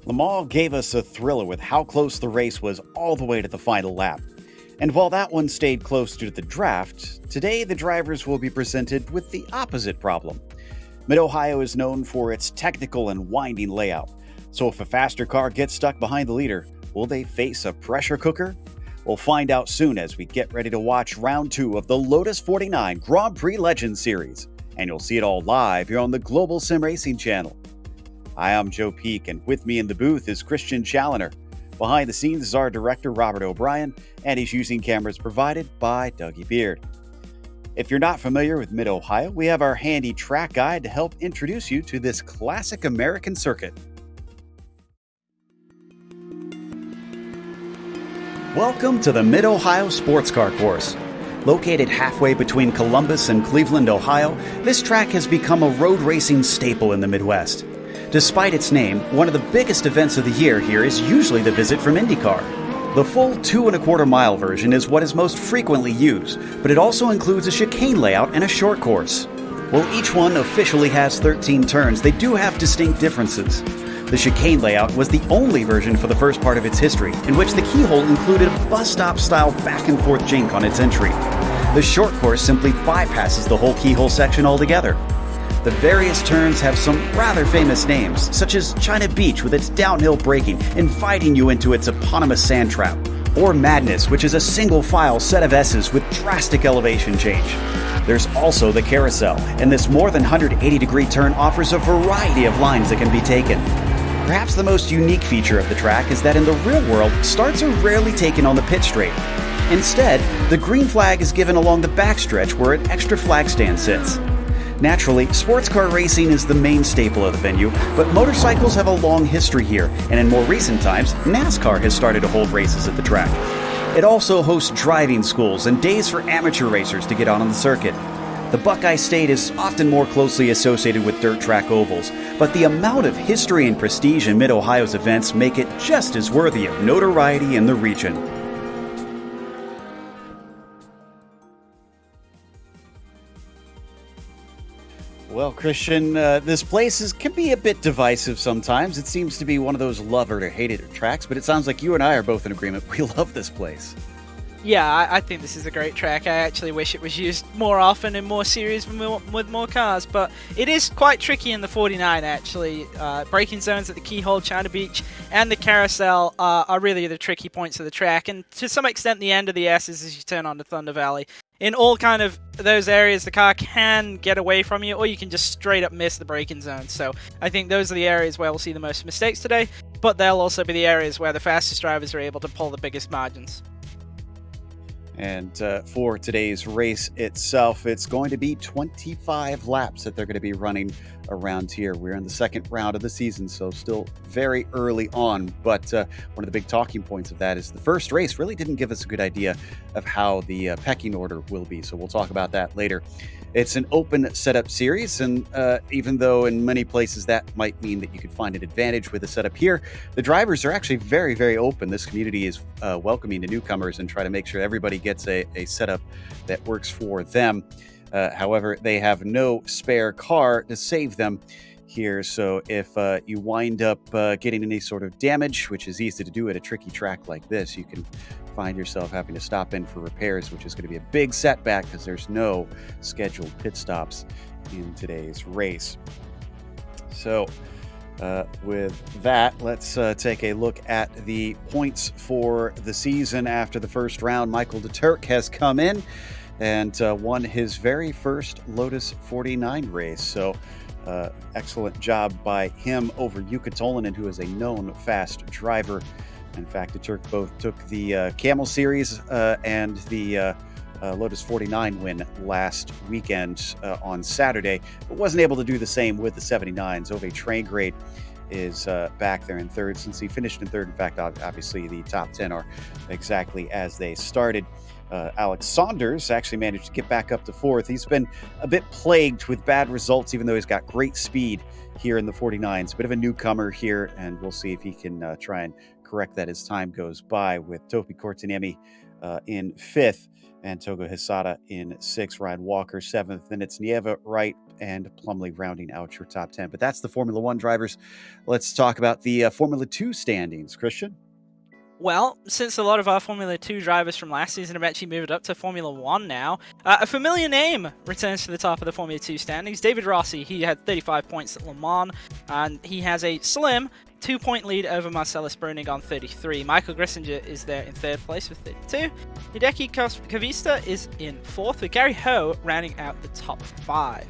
Le Mans gave us a thriller with how close the race was all the way to the final lap. And while that one stayed close due to the draft, today the drivers will be presented with the opposite problem. Mid-Ohio is known for its technical and winding layout, so if a faster car gets stuck behind the leader, will they face a pressure cooker? We'll find out soon as we get ready to watch round 2 of the Lotus 49 Grand Prix Legends Series, and you'll see it all live here on the Global Sim Racing channel. Hi, I'm Joe Peak, and with me in the booth is Christian Challoner. Behind the scenes is our director, Robert O'Brien, and he's using cameras provided by Dougie Beard. If you're not familiar with Mid-Ohio, we have our handy track guide to help introduce you to this classic American circuit. Welcome to the Mid-Ohio Sports Car Course. Located halfway between Columbus and Cleveland, Ohio, this track has become a road racing staple in the Midwest. Despite its name, one of the biggest events of the year here is usually the visit from IndyCar. The full 2.25 mile version is what is most frequently used, but it also includes a chicane layout and a short course. While each one officially has 13 turns, they do have distinct differences. The chicane layout was the only version for the first part of its history, in which the keyhole included a bus stop style back and forth jink on its entry. The short course simply bypasses the whole keyhole section altogether. The various turns have some rather famous names, such as China Beach with its downhill braking, inviting you into its eponymous sand trap, or Madness, which is a single-file set of S's with drastic elevation change. There's also the Carousel, and this more than 180-degree turn offers a variety of lines that can be taken. Perhaps the most unique feature of the track is that in the real world, starts are rarely taken on the pit straight. Instead, the green flag is given along the backstretch where an extra flag stand sits. Naturally, sports car racing is the main staple of the venue, but motorcycles have a long history here, and in more recent times, NASCAR has started to hold races at the track. It also hosts driving schools and days for amateur racers to get on the circuit. The Buckeye State is often more closely associated with dirt track ovals, but the amount of history and prestige in Mid-Ohio's events make it just as worthy of notoriety in the region. Well, Christian, this place can be a bit divisive sometimes. It seems to be one of those love it or hate it tracks, but it sounds like you and I are both in agreement. We love this place. Yeah, I think this is a great track. I actually wish it was used more often in more series with more cars, but it is quite tricky in the 49, actually. Braking zones at the Keyhole, China Beach, and the Carousel are really the tricky points of the track, and to some extent the end of the S's as you turn onto Thunder Valley. In all kind of those areas, the car can get away from you, or you can just straight up miss the braking zone. So I think those are the areas where we'll see the most mistakes today, but they'll also be the areas where the fastest drivers are able to pull the biggest margins. And for today's race itself, it's going to be 25 laps that they're going to be running around here. We're in the second round of the season, so still very early on. But one of the big talking points of that is the first race really didn't give us a good idea of how the pecking order will be. So we'll talk about that later. It's an open setup series, and even though in many places that might mean that you could find an advantage with the setup here, the drivers are actually very, very open. This community is welcoming to newcomers and try to make sure everybody gets a setup that works for them. However, they have no spare car to save them here, so if you wind up getting any sort of damage, which is easy to do at a tricky track like this, you can find yourself having to stop in for repairs, which is going to be a big setback because there's no scheduled pit stops in today's race. So with that, let's take a look at the points for the season. After the first round, Michael DeTurk has come in and won his very first Lotus 49 race. So excellent job by him over Yuka Tolanen, who is a known fast driver. In fact, DeTurk both took the Camel Series and the Lotus 49 win last weekend on Saturday, but wasn't able to do the same with the 79s. Ove Traingrade is back there in third since he finished in third. In fact, obviously the top 10 are exactly as they started. Alex Saunders actually managed to get back up to fourth. He's been a bit plagued with bad results, even though he's got great speed here in the 49s. Bit of a newcomer here, and we'll see if he can try and correct that as time goes by, with Topi Kortaniemi in 5th and Togo Hisada in 6th, Ryan Walker 7th, and it's Nieva, Wright, and Plumley rounding out your top 10. But that's the Formula One drivers. Let's talk about the Formula 2 standings. Christian? Well, since a lot of our Formula 2 drivers from last season have actually moved up to Formula 1 now, a familiar name returns to the top of the Formula 2 standings. David Rossi, he had 35 points at Le Mans, and he has a slim 2-point lead over Marcellus Bruning on 33. Michael Grissinger is there in 3rd place with 32. Hideki Kavista is in 4th, with Gary Ho rounding out the top 5.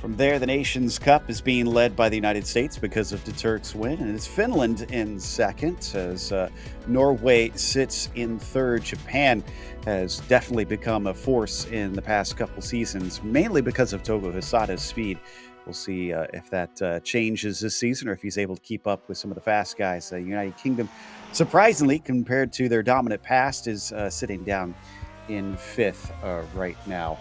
From there, the Nations Cup is being led by the United States because of Duturk's win, and it's Finland in 2nd as Norway sits in 3rd. Japan has definitely become a force in the past couple seasons, mainly because of Togo Hisada's speed. We'll see if that changes this season or if he's able to keep up with some of the fast guys. United Kingdom, surprisingly, compared to their dominant past, is sitting down in 5th right now.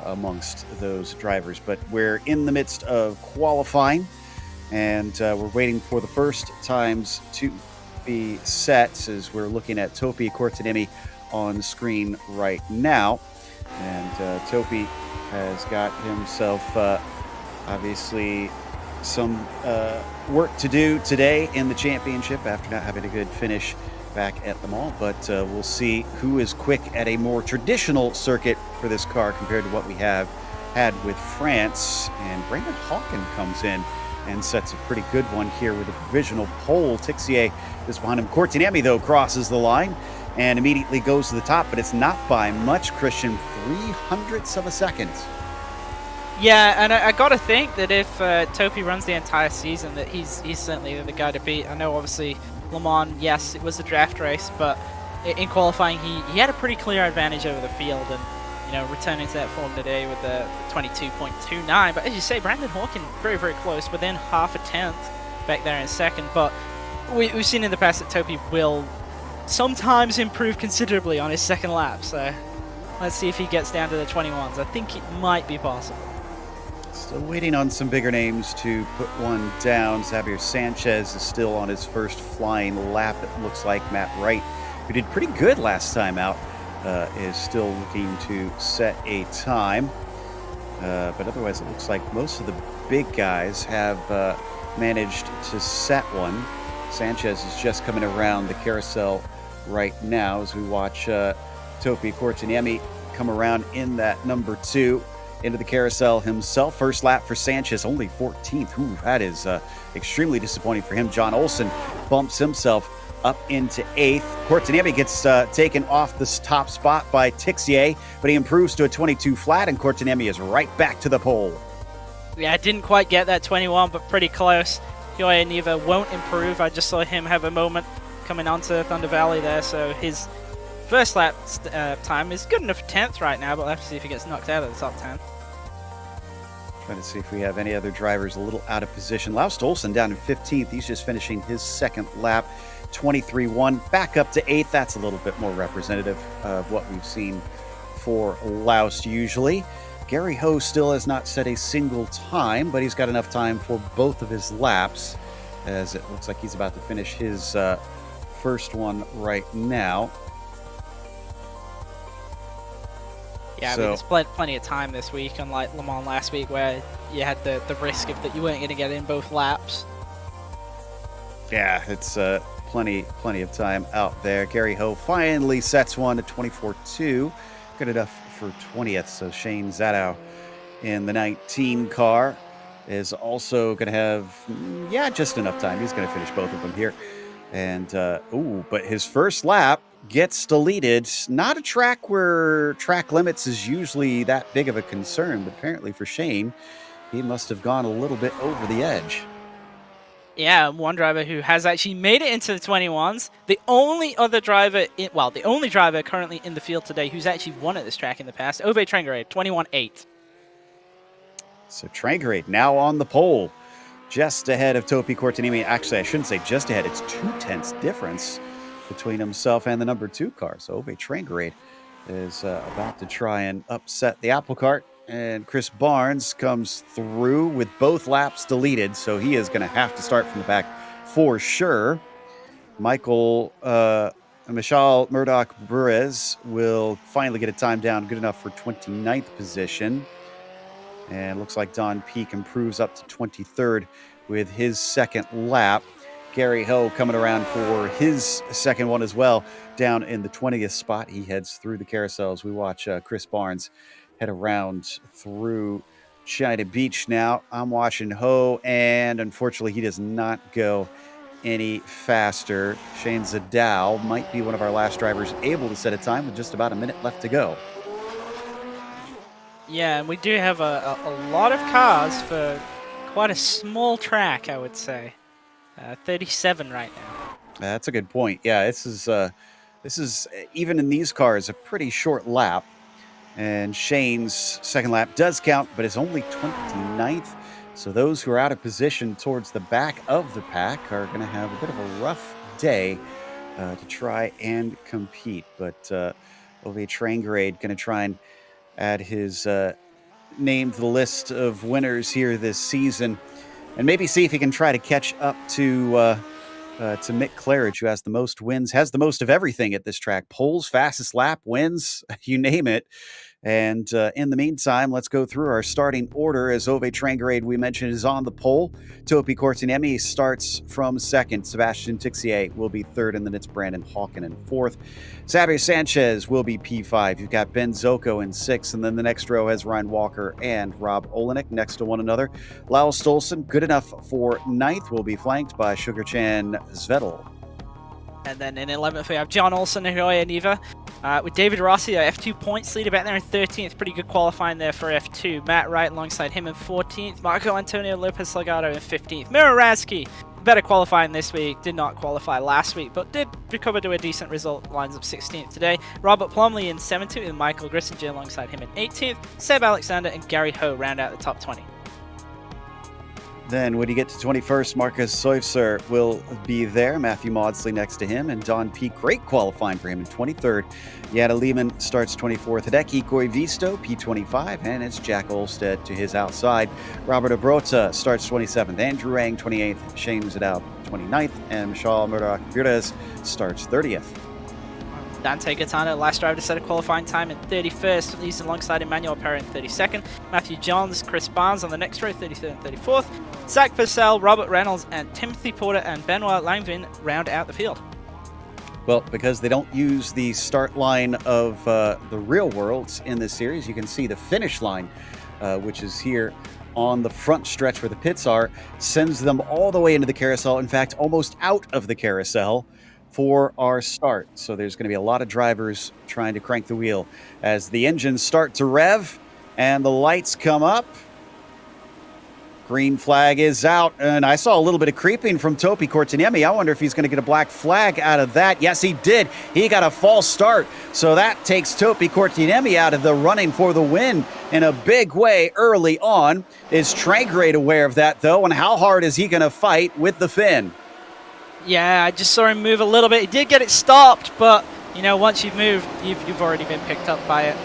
Amongst those drivers, but we're in the midst of qualifying, and we're waiting for the first times to be set as we're looking at Topi Kortaniemi on screen right now. And Topi has got himself obviously some work to do today in the championship after not having a good finish back at the mall, but we'll see who is quick at a more traditional circuit for this car compared to what we have had with France. And Brandon Hawken comes in and sets a pretty good one here with a provisional pole. Tixier is behind him. Kortaniemi, though, crosses the line and immediately goes to the top, but it's not by much, Christian, 0.03 of a second. Yeah, and I gotta think that if Topi runs the entire season, that he's certainly the guy to beat. I know, obviously, Le Mans, yes, it was a draft race, but in qualifying, he had a pretty clear advantage over the field, and returning to that form today with the 22.29. But as you say, Brandon Hawken very, very close, within half a tenth back there in 2nd. But we've seen in the past that Topi will sometimes improve considerably on his 2nd lap. So let's see if he gets down to the 21s. I think it might be possible. Still waiting on some bigger names to put one down. Xavier Sanchez is still on his first flying lap. It looks like Matt Wright, who did pretty good last time out, is still looking to set a time. But otherwise, it looks like most of the big guys have managed to set one. Sanchez is just coming around the carousel right now as we watch Topi Kortaniemi come around in that number 2 into the carousel himself. First lap for Sanchez, only 14th. Ooh, that is extremely disappointing for him. John Olsen bumps himself up into 8th. Kortaniemi gets taken off the top spot by Tixier, but he improves to a 22 flat, and Kortaniemi is right back to the pole. Yeah, didn't quite get that 21, but pretty close. Yoya Neva won't improve. I just saw him have a moment coming onto Thunder Valley there, so his first lap time is good enough for 10th right now, but we'll have to see if he gets knocked out of the top 10. Trying to see if we have any other drivers a little out of position. Laust Olsen down in 15th. He's just finishing his 2nd lap. 23-1, back up to 8th. That's a little bit more representative of what we've seen for Laust usually. Gary Ho still has not set a single time, but he's got enough time for both of his laps, as it looks like he's about to finish his first one right now. Yeah, I mean, there's plenty of time this week, unlike Le Mans last week, where you had the risk of that you weren't going to get in both laps. Yeah, it's plenty of time out there. Gary Ho finally sets one at 24.2. Good enough for 20th. So Shane Zadow in the 19 car is also going to have, just enough time. He's going to finish both of them here. And, but his first lap gets deleted. Not a track where track limits is usually that big of a concern, but apparently for Shane, he must have gone a little bit over the edge. Yeah, one driver who has actually made it into the 21s. The only other driver, the only driver currently in the field today who's actually won at this track in the past, Ove Trengarade, 21.8. So Trengarade now on the pole, just ahead of Topi Kortaniemi. Actually, I shouldn't say just ahead. It's 0.2 difference between himself and the number 2 car. So Ove Trengarade is about to try and upset the apple cart. And Chris Barnes comes through with both laps deleted, so he is going to have to start from the back for sure. Michael Michal Murdoch-Burez will finally get a time down good enough for 29th position. And looks like Don Peak improves up to 23rd with his second lap. Gary Ho coming around for his second one as well, down in the 20th spot. He heads through the carousels. We watch Chris Barnes head around through China Beach now. I'm watching Ho, and unfortunately he does not go any faster. Shane Zadow might be one of our last drivers able to set a time with just about a minute left to go. Yeah, and we do have a lot of cars for quite a small track, I would say. 37 right now. That's a good point. Yeah, this is even in these cars a pretty short lap. And Shane's second lap does count, but it's only 29th. So those who are out of position towards the back of the pack are going to have a bit of a rough day to try and compete. But Ove Trangrade going to try and add his name to the list of winners here this season, and maybe see if he can try to catch up to Mick Claridge, who has the most wins, has the most of everything at this track. Poles, fastest lap, wins, you name it. And in the meantime, let's go through our starting order. As Ove Trangrade, we mentioned, is on the pole. Topi Kortaniemi starts from second. Sebastian Tixier will be third, and then it's Brandon Hawken in fourth. Xavier Sanchez will be P5. You've got Ben Zoko in sixth, and then the next row has Ryan Walker and Rob Olenek next to one another. Lyle Stolson, good enough for ninth, will be flanked by Sugarchan Zvedel. And then in 11th, we have John Olsen and Hiroya Niva. With David Rossi, our F2 points leader back there in 13th. Pretty good qualifying there for F2. Matt Wright alongside him in 14th. Marco Antonio Lopez Salgado in 15th. Miro Razki, better qualifying this week. Did not qualify last week, but did recover to a decent result. Lines up 16th today. Robert Plumley in 17th, and Michael Grissinger alongside him in 18th. Seb Alexander and Gary Ho round out the top 20. Then when you get to 21st, Marcus Seufzer will be there. Matthew Maudsley next to him, and Don Peak, great qualifying for him in 23rd. Yada Lehman starts 24th. Hideki Koivisto, P25, and it's Jack Olstead to his outside. Robert Abrota starts 27th. Andrew Ang, 28th. Shane Zadow, 29th. And Michal Murdoch-Burez starts 30th. Dante Gaetano, last driver to set a qualifying time in 31st. He's alongside Emmanuel Perry in 32nd. Matthew Johns, Chris Barnes on the next row, 33rd and 34th. Zach Purcell, Robert Reynolds, and Timothy Porter and Benoit Langevin round out the field. Well, because they don't use the start line of the real worlds in this series, you can see the finish line, which is here on the front stretch where the pits are, sends them all the way into the carousel. In fact, almost out of the carousel for our start. So there's going to be a lot of drivers trying to crank the wheel as the engines start to rev and the lights come up. Green flag is out, and I saw a little bit of creeping from Topi Kortaniemi. I wonder if he's going to get a black flag out of that. Yes, he did. He got a false start, so that takes Topi Kortaniemi out of the running for the win in a big way early on. Is Trangrade aware of that, though, and how hard is he going to fight with the Finn? Yeah, I just saw him move a little bit. He did get it stopped, but, you know, once you've moved, you've already been picked up by it.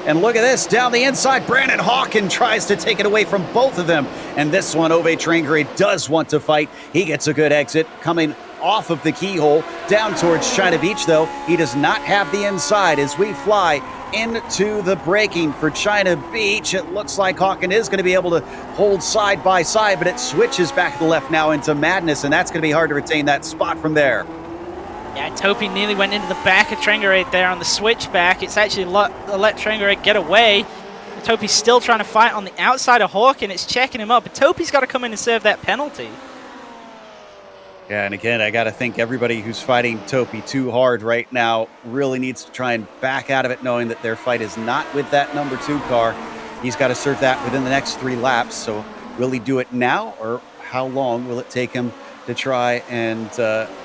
And look at this, down the inside, Brandon Hawken tries to take it away from both of them. And this one, Ove Trangrade does want to fight. He gets a good exit coming off of the keyhole down towards China Beach, though. He does not have the inside as we fly into the braking for China Beach. It looks like Hawken is going to be able to hold side by side, but it switches back to the left now into Madness, and that's going to be hard to retain that spot from there. Yeah, Topi nearly went into the back of Trangrade there on the switchback. It's actually let Trangrade get away. Topi's still trying to fight on the outside of Hawken. It's checking him up, but Topi's got to come in and serve that penalty. Yeah, and again, I got to think everybody who's fighting Topi too hard right now really needs to try and back out of it, knowing that their fight is not with that number 2 car. He's got to serve that within the next 3 laps. So will he do it now, or how long will it take him to try and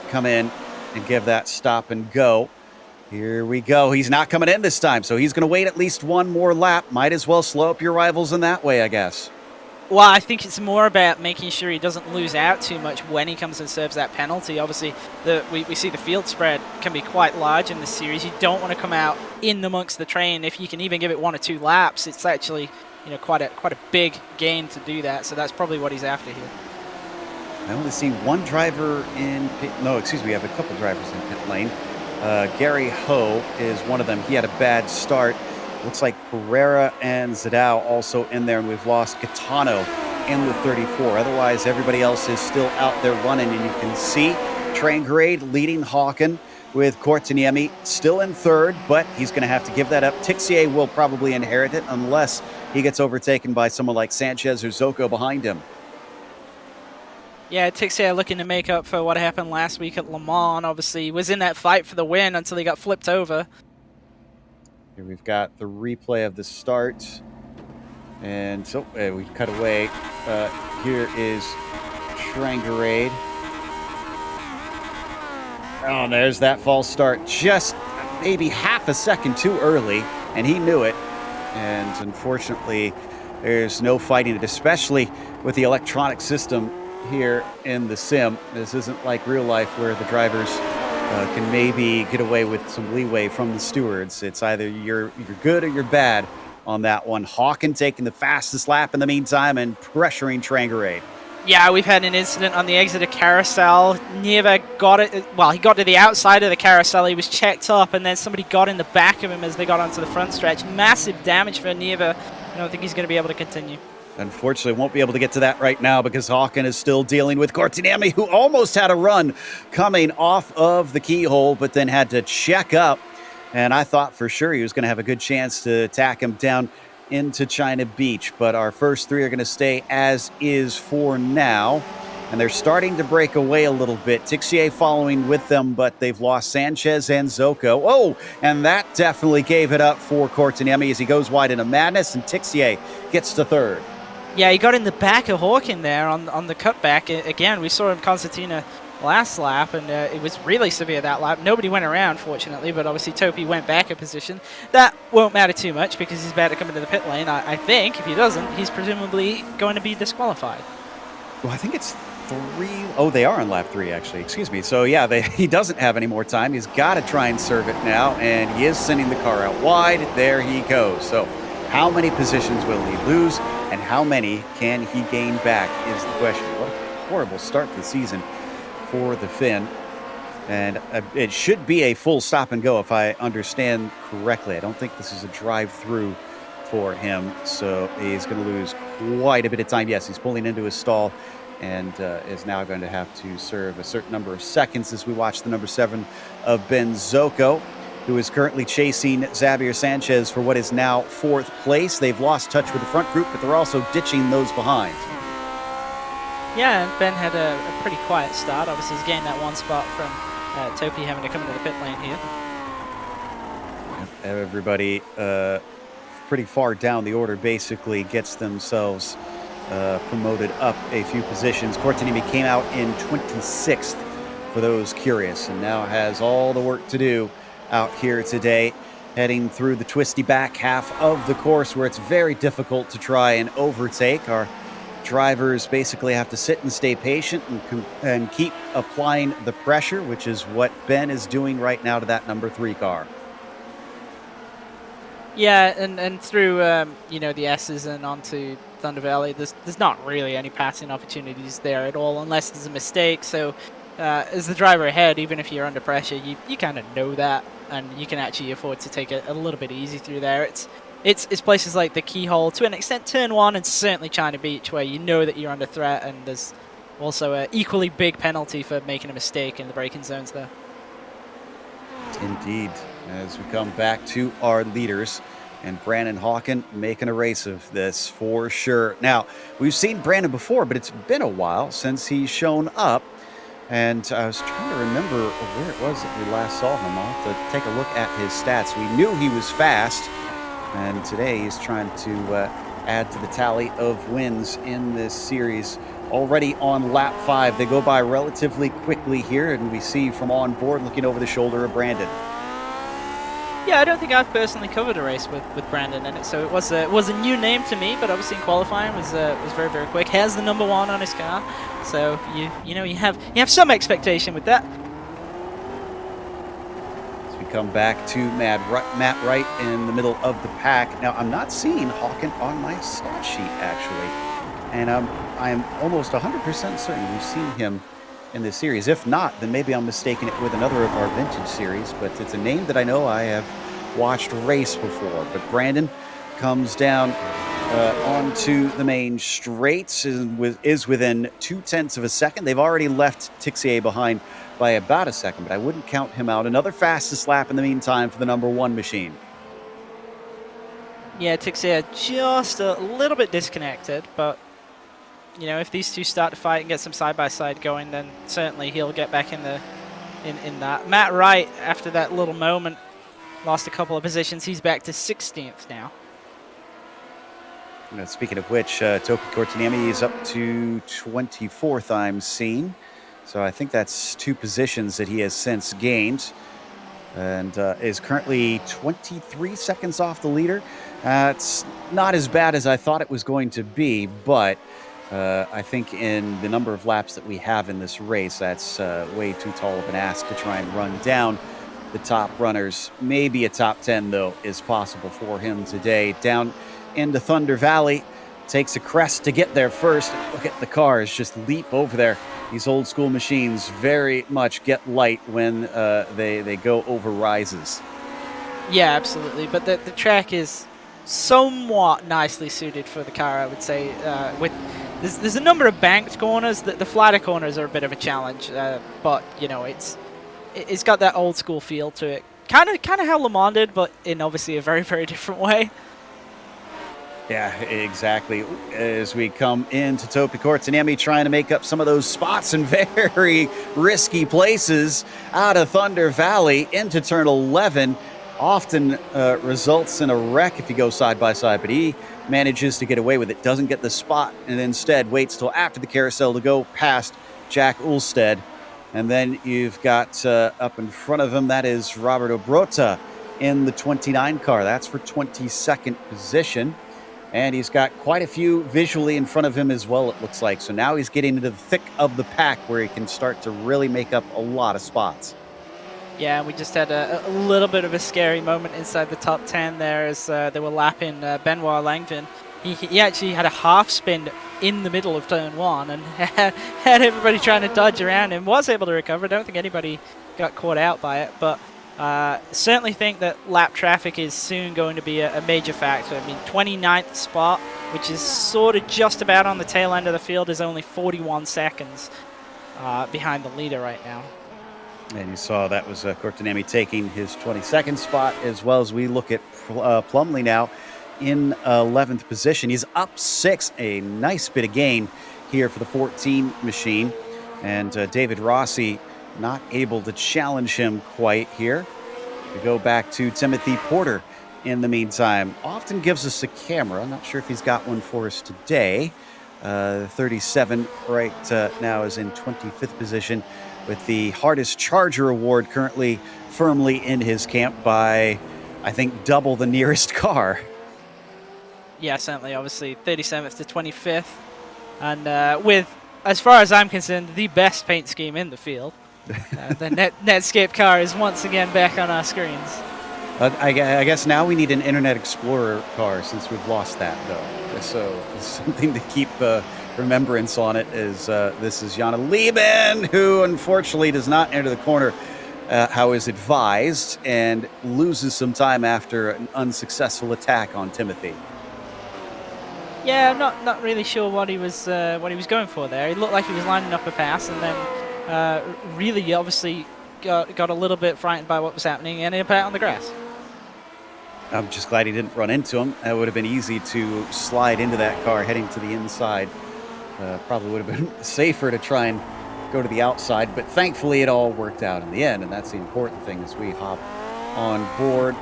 come in and give that stop and go? Here we go. He's not coming in this time, so he's going to wait at least one more lap. Might as well slow up your rivals in that way, I guess. Well, I think it's more about making sure he doesn't lose out too much when he comes and serves that penalty. Obviously, we see the field spread can be quite large in this series. You don't want to come out in amongst the train. If you can even give it 1 or 2 laps, it's actually, you know, quite a big gain to do that. So that's probably what he's after here. I only see one driver in pit. No, excuse me, we have a couple drivers in pit lane. Gary Ho is one of them. He had a bad start. Looks like Pereira and Zadao also in there, and we've lost Gaetano in the 34. Otherwise, everybody else is still out there running, and you can see Trangrade leading Hawken with Cortiniemi still in third, but he's going to have to give that up. Tixier will probably inherit it unless he gets overtaken by someone like Sanchez or Zoko behind him. Yeah, Tixier looking to make up for what happened last week at Le Mans. Obviously, he was in that fight for the win until he got flipped over. Here we've got the replay of the start. And so we cut away. Here is Trangrade. Oh, there's that false start. Just maybe half a second too early, and he knew it. And unfortunately, there's no fighting it, especially with the electronic system here in the sim. This isn't like real life where the drivers can maybe get away with some leeway from the stewards. It's either you're good or you're bad on that one. Hawken taking the fastest lap in the meantime and pressuring Trangrade. Yeah, we've had an incident on the exit of carousel. Nieva got it. Well, he got to the outside of the carousel. He was checked up, and then somebody got in the back of him as they got onto the front stretch. Massive damage for Nieva. I don't think he's going to be able to continue. Unfortunately, won't be able to get to that right now because Hawken is still dealing with Cortiniemi, who almost had a run coming off of the keyhole, but then had to check up. And I thought for sure he was going to have a good chance to attack him down into China Beach. But our first three are going to stay as is for now. And they're starting to break away a little bit. Tixier following with them, but they've lost Sanchez and Zoko. Oh, and that definitely gave it up for Cortiniemi as he goes wide into madness, and Tixier gets to third. Yeah, he got in the back of Hawken there on the cutback. Again, we saw him concertina last lap, and it was really severe that lap. Nobody went around, fortunately, but obviously Topi went back a position. That won't matter too much because he's about to come into the pit lane. I think if he doesn't, he's presumably going to be disqualified. Well, I think it's 3. Oh, they are on lap 3, actually. Excuse me. So, yeah, he doesn't have any more time. He's got to try and serve it now, and he is sending the car out wide. There he goes. So, how many positions will he lose, and how many can he gain back is the question. What a horrible start to the season for the Finn. And it should be a full stop and go if I understand correctly. I don't think this is a drive-through for him, so he's going to lose quite a bit of time. Yes, he's pulling into his stall and is now going to have to serve a certain number of seconds as we watch the number 7 of Ben Zoko, who is currently chasing Xavier Sanchez for what is now 4th place. They've lost touch with the front group, but they're also ditching those behind. Yeah, and Ben had a pretty quiet start. Obviously, he's gained that one spot from Topi having to come into the pit lane here. Everybody pretty far down the order basically gets themselves promoted up a few positions. Cortiniemi came out in 26th for those curious, and now has all the work to do out here today, heading through the twisty back half of the course where it's very difficult to try and overtake. Our drivers basically have to sit and stay patient and keep applying the pressure, which is what Ben is doing right now to that number 3 car. Yeah, and through the S's and onto Thunder Valley, there's not really any passing opportunities there at all unless there's a mistake. So as the driver ahead, even if you're under pressure, you kind of know that, and you can actually afford to take it a little bit easy through there. It's places like the Keyhole, to an extent Turn 1, and certainly China Beach, where you know that you're under threat, and there's also an equally big penalty for making a mistake in the braking zones there. Indeed, as we come back to our leaders, and Brandon Hawken making a race of this for sure. Now, we've seen Brandon before, but it's been a while since he's shown up, and I was trying to remember where it was that we last saw him. I'll have to take a look at his stats. We knew he was fast, and today he's trying to add to the tally of wins in this series. Already on lap 5, they go by relatively quickly here, and we see from on board looking over the shoulder of Brandon. Yeah, I don't think I've personally covered a race with Brandon in it, so it was a new name to me. But obviously in qualifying was very, very quick. Has the number 1 on his car, so you have some expectation with that. As we come back to Matt Wright in the middle of the pack. Now I'm not seeing Hawken on my stat sheet actually, and I'm I'm almost 100% certain we've seen him in this series. If not, then maybe I'm mistaking it with another of our vintage series, but it's a name that I know I have watched race before. But Brandon comes down onto the main straights, is within 0.2 of a second. They've already left Tixier behind by about a second, but I wouldn't count him out. Another fastest lap in the meantime for the number 1 machine. Yeah, Tixier just a little bit disconnected, but you know, if these two start to fight and get some side-by-side going, then certainly he'll get back in that. Matt Wright, after that little moment, lost a couple of positions. He's back to 16th now. Speaking of which, Toki Kortaniemi is up to 24th, I'm seeing. So I think that's 2 positions that he has since gained, and is currently 23 seconds off the leader. It's not as bad as I thought it was going to be, but I think in the number of laps that we have in this race, that's way too tall of an ask to try and run down the top runners. Maybe a top 10, though, is possible for him today. Down into Thunder Valley, takes a crest to get there first. Look at the cars just leap over there. These old school machines very much get light when they go over rises. Yeah, absolutely. But the track is somewhat nicely suited for the car, I would say. There's a number of banked corners. The flatter corners are a bit of a challenge, but you know, it's got that old school feel to it. Kind of how Le Mans did, but in obviously a very, very different way. Yeah, exactly. As we come into Topi Kortaniemi, trying to make up some of those spots in very risky places out of Thunder Valley into turn 11. Often results in a wreck if you go side by side, but he manages to get away with it, doesn't get the spot, and instead waits till after the carousel to go past Jack Ulstead. And then you've got up in front of him, that is Roberto Brota in the 29 car. That's for 22nd position. And he's got quite a few visually in front of him as well, it looks like. So now he's getting into the thick of the pack where he can start to really make up a lot of spots. Yeah, we just had a little bit of a scary moment inside the top 10 there as they were lapping Benoit Langevin. He actually had a half spin in the middle of turn 1 and had everybody trying to dodge around him. Was able to recover. I don't think anybody got caught out by it, but certainly think that lap traffic is soon going to be a major factor. I mean, 29th spot, which is sort of just about on the tail end of the field, is only 41 seconds behind the leader right now. And you saw that was Kortaniemi taking his 22nd spot, as well as we look at Plumley now in 11th position. He's up 6, a nice bit of gain here for the 14 machine. And David Rossi not able to challenge him quite here. We go back to Timothy Porter in the meantime. Often gives us a camera. I'm not sure if he's got one for us today. 37 right now is in 25th position with the hardest charger award currently firmly in his camp by, I think, double the nearest car. Yeah, certainly. Obviously, 37th to 25th. And with, as far as I'm concerned, the best paint scheme in the field. The Netscape car is once again back on our screens. I guess now we need an Internet Explorer car since we've lost that, though. So something to keep remembrance on it is this is Jana Lieben, who unfortunately does not enter the corner how is advised and loses some time after an unsuccessful attack on Timothy. Yeah, I'm not really sure what he was going for there. He looked like he was lining up a pass, and then really obviously got a little bit frightened by what was happening and ended up out on the grass. I'm just glad he didn't run into him. It would have been easy to slide into that car heading to the inside. Probably would have been safer to try and go to the outside, but thankfully it all worked out in the end, and that's the important thing as we hop on board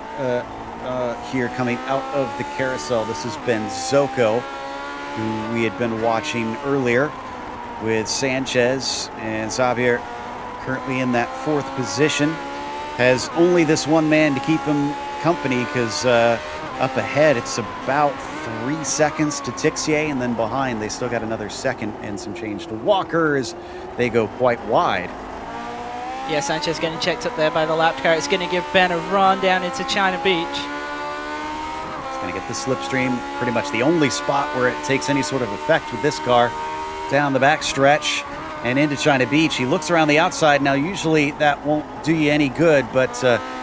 here coming out of the carousel. This has been Zoko, who we had been watching earlier with Sanchez, and Xavier currently in that 4th position. Has only this one man to keep him company because up ahead it's about 3 seconds to Tixier, and then behind they still got another second and some change to Walker as they go quite wide. Yeah, Sanchez getting checked up there by the lap car. It's going to give Ben a run down into China Beach. It's going to get the slipstream, pretty much the only spot where it takes any sort of effect with this car. down the back stretch and into China Beach. He looks around the outside. Now, usually that won't do you any good, but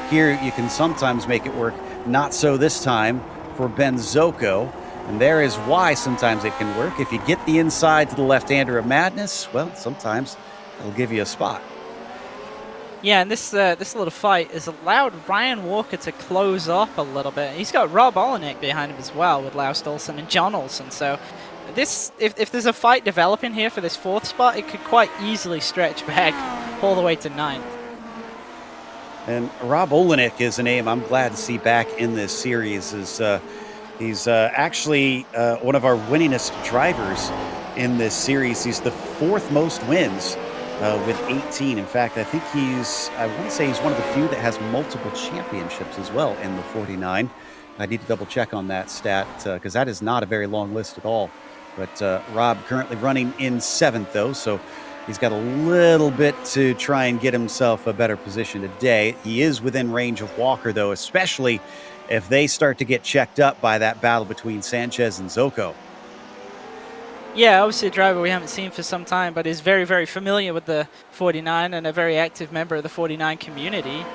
here you can sometimes make it work. Not so this time for Ben Zocco. And there is why sometimes it can work. If you get the inside to the left-hander of madness, well, sometimes it'll give you a spot. Yeah, and this little fight has allowed Ryan Walker to close up a little bit. He's got Rob Olenek behind him as well with Laust Olsen and John Olsen. So this, if there's a fight developing here for this 4th spot, it could quite easily stretch back all the way to 9th. And Rob Olenek is a name I'm glad to see back in this series. He's actually one of our winningest drivers in this series. He's the 4th most wins with 18. In fact, I think I want to say he's one of the few that has multiple championships as well in the 49. I need to double check on that stat because that is not a very long list at all. But Rob currently running in 7th though, so he's got a little bit to try and get himself a better position today. He is within range of Walker though, especially if they start to get checked up by that battle between Sanchez and Zocco. Yeah, obviously a driver we haven't seen for some time, but is very, very familiar with the 49 and a very active member of the 49 community.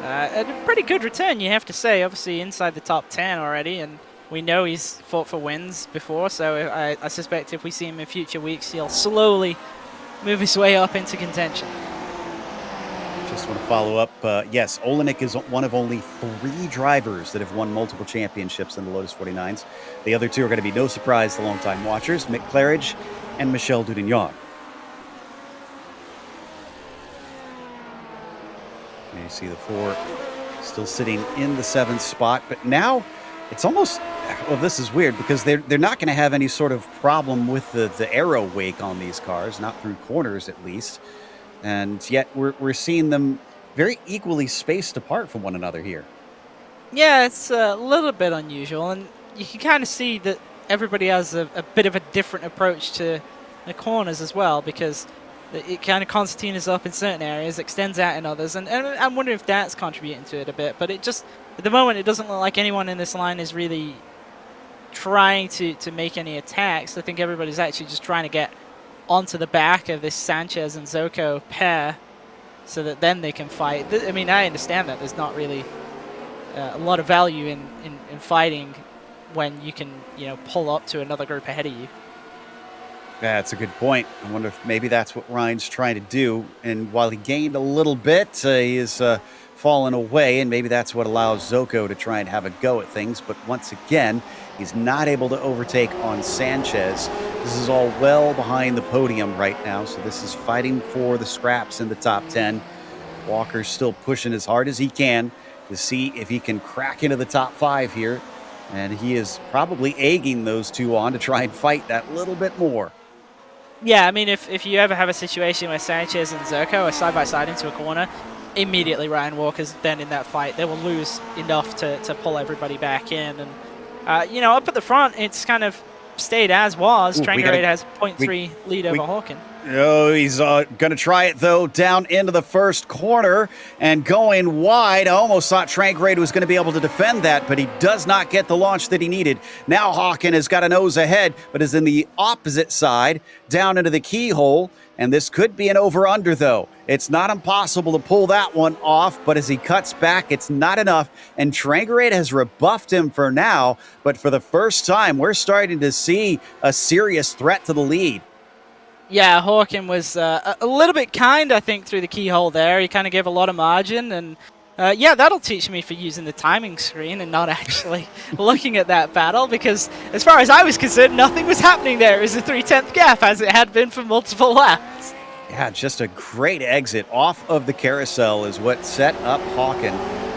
A pretty good return, you have to say. Obviously inside the top 10 already, and we know he's fought for wins before, so I suspect if we see him in future weeks, he'll slowly move his way up into contention. Just want to follow up. Yes, Olenek is one of only 3 drivers that have won multiple championships in the Lotus 49s. The other 2 are going to be no surprise to longtime watchers, Mick Claridge and Michel Dudignon. And you see the 4 still sitting in the 7th spot, but now it's almost, well, this is weird because they're not going to have any sort of problem with the aero wake on these cars, not through corners at least. And yet we're seeing them very equally spaced apart from one another here. Yeah, it's a little bit unusual, and you can kind of see that everybody has a bit of a different approach to the corners as well, because it kind of concertinas up in certain areas, extends out in others, and I'm wondering if that's contributing to it a bit. But it just, at the moment, it doesn't look like anyone in this line is really trying to make any attacks. I think everybody's actually just trying to get onto the back of this Sanchez and Zocco pair so that then they can fight. I mean, I understand that there's not really a lot of value in fighting when you can, pull up to another group ahead of you. That's a good point. I wonder if maybe that's what Ryan's trying to do. And while he gained a little bit, he is fallen away, and maybe that's what allows Zocco to try and have a go at things. But once again, he's not able to overtake on Sanchez. This is all well behind the podium right now, so this is fighting for the scraps in the top 10. Walker's still pushing as hard as he can to see if he can crack into the top 5 here, and he is probably egging those 2 on to try and fight that little bit more. Yeah, I mean, if you ever have a situation where Sanchez and Zocco are side by side into a corner, immediately Ryan Walker's then in that fight. They will lose enough to pull everybody back in. And, up at the front, it's kind of stayed as was. Trangarade has 0.3 lead over Hawken. Oh, he's going to try it, though, down into the first corner and going wide. I almost thought Trangarade was going to be able to defend that, but he does not get the launch that he needed. Now Hawken has got a nose ahead, but is in the opposite side, down into the keyhole. And this could be an over-under, though. It's not impossible to pull that one off, but as he cuts back, it's not enough. And Trangarade has rebuffed him for now, but for the first time, we're starting to see a serious threat to the lead. Yeah, Hawken was a little bit kind, I think, through the keyhole there. He kind of gave a lot of margin, and that'll teach me for using the timing screen and not actually looking at that battle, because as far as I was concerned, nothing was happening there. It was a 3/10 gap, as it had been for multiple laps. Yeah, just a great exit off of the carousel is what set up Hawken.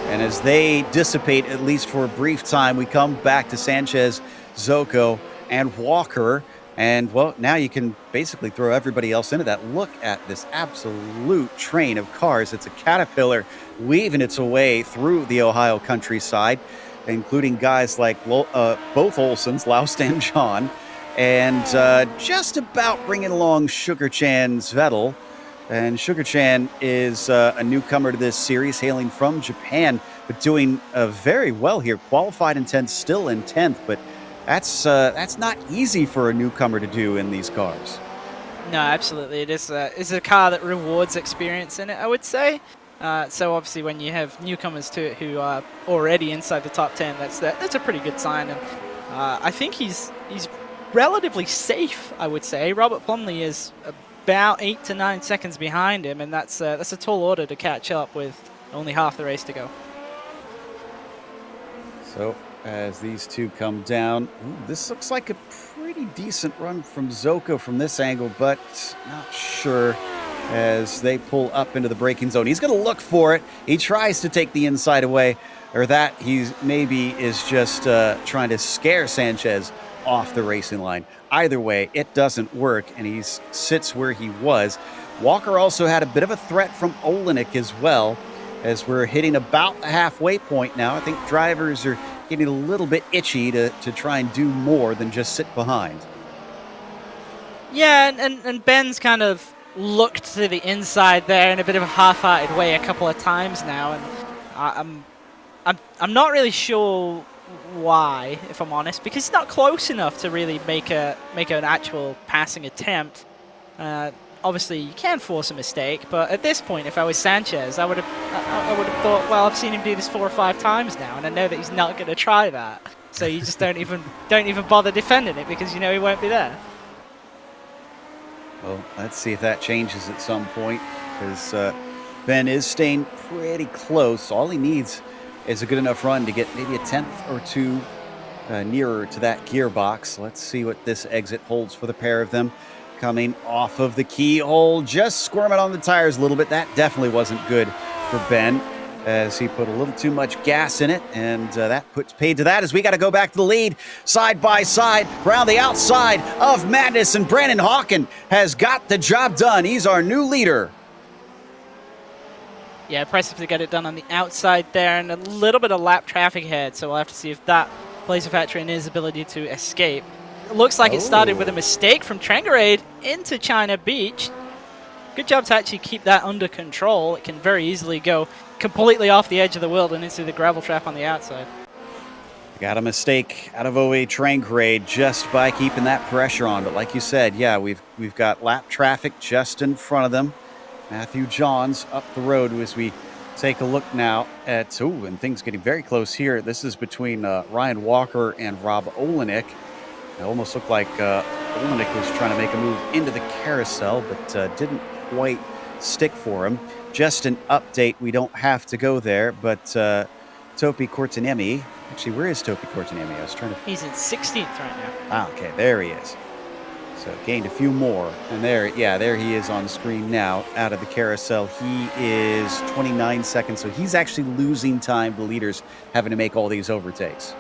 And as they dissipate, at least for a brief time, we come back to Sanchez, Zocco, and Walker. And, well, now you can basically throw everybody else into that. Look at this absolute train of cars. It's a Caterpillar weaving its way through the Ohio countryside, including guys like both Olsons, Laust and John, and just about bringing along Sugar-Chan's Vettel. And Sugar-Chan is a newcomer to this series, hailing from Japan, but doing very well here. Qualified in 10th, still in 10th, but that's not easy for a newcomer to do in these cars. No, absolutely. It is it's a car that rewards experience in it, I would say. So obviously, when you have newcomers to it who are already inside the top 10, that's a pretty good sign. And I think he's relatively safe, I would say. Robert Plumley is about 8 to 9 seconds behind him, and that's a tall order to catch up with only half the race to go. So as these two come down, this looks like a pretty decent run from Zoko from this angle, but not sure as they pull up into the braking zone. He's going to look for it. He tries to take the inside away, or that he's maybe is just trying to scare Sanchez off the racing line. Either way, it doesn't work, and he sits where he was. Walker also had a bit of a threat from Olenek as well, as we're hitting about the halfway point now. I think drivers are getting a little bit itchy to try and do more than just sit behind. Yeah, and Ben's kind of looked to the inside there in a bit of a half-hearted way a couple of times now, and I'm not really sure why, if I'm honest, because he's not close enough to really make an actual passing attempt. Obviously, you can force a mistake, but at this point, if I was Sanchez, I would have thought, well, I've seen him do this 4 or 5 times now, and I know that he's not going to try that. So you just don't even bother defending it because you know he won't be there. Well, let's see if that changes at some point, because Ben is staying pretty close. All he needs is a good enough run to get maybe a tenth or two nearer to that gearbox. Let's see what this exit holds for the pair of them. Coming off of the keyhole, just squirming on the tires a little bit. That definitely wasn't good for Ben, as he put a little too much gas in it, and that puts paid to that as we got to go back to the lead side by side around the outside of Madness, and Brandon Hawken has got the job done. He's our new leader. Yeah, impressive to get it done on the outside there, and a little bit of lap traffic ahead, so we'll have to see if that plays a factor in his ability to escape. It looks like it started with a mistake from Trengarade into China Beach. Good job to actually keep that under control. It can very easily go completely off the edge of the world and into the gravel trap on the outside. Got a mistake out of OA Trengarade just by keeping that pressure on. But like you said, yeah, we've got lap traffic just in front of them. Matthew Johns up the road as we take a look now at, and things getting very close here. This is between Ryan Walker and Rob Olenek. It almost looked like Olenek was trying to make a move into the carousel, but didn't quite stick for him. Just an update, we don't have to go there, but Topi Kortanemi, actually, where is Topi Kortanemi? I was trying to... He's in 16th right now. Ah, okay, there he is. So gained a few more, and there he is on screen now, out of the carousel. He is 29 seconds, so he's actually losing time. The leaders having to make all these overtakes.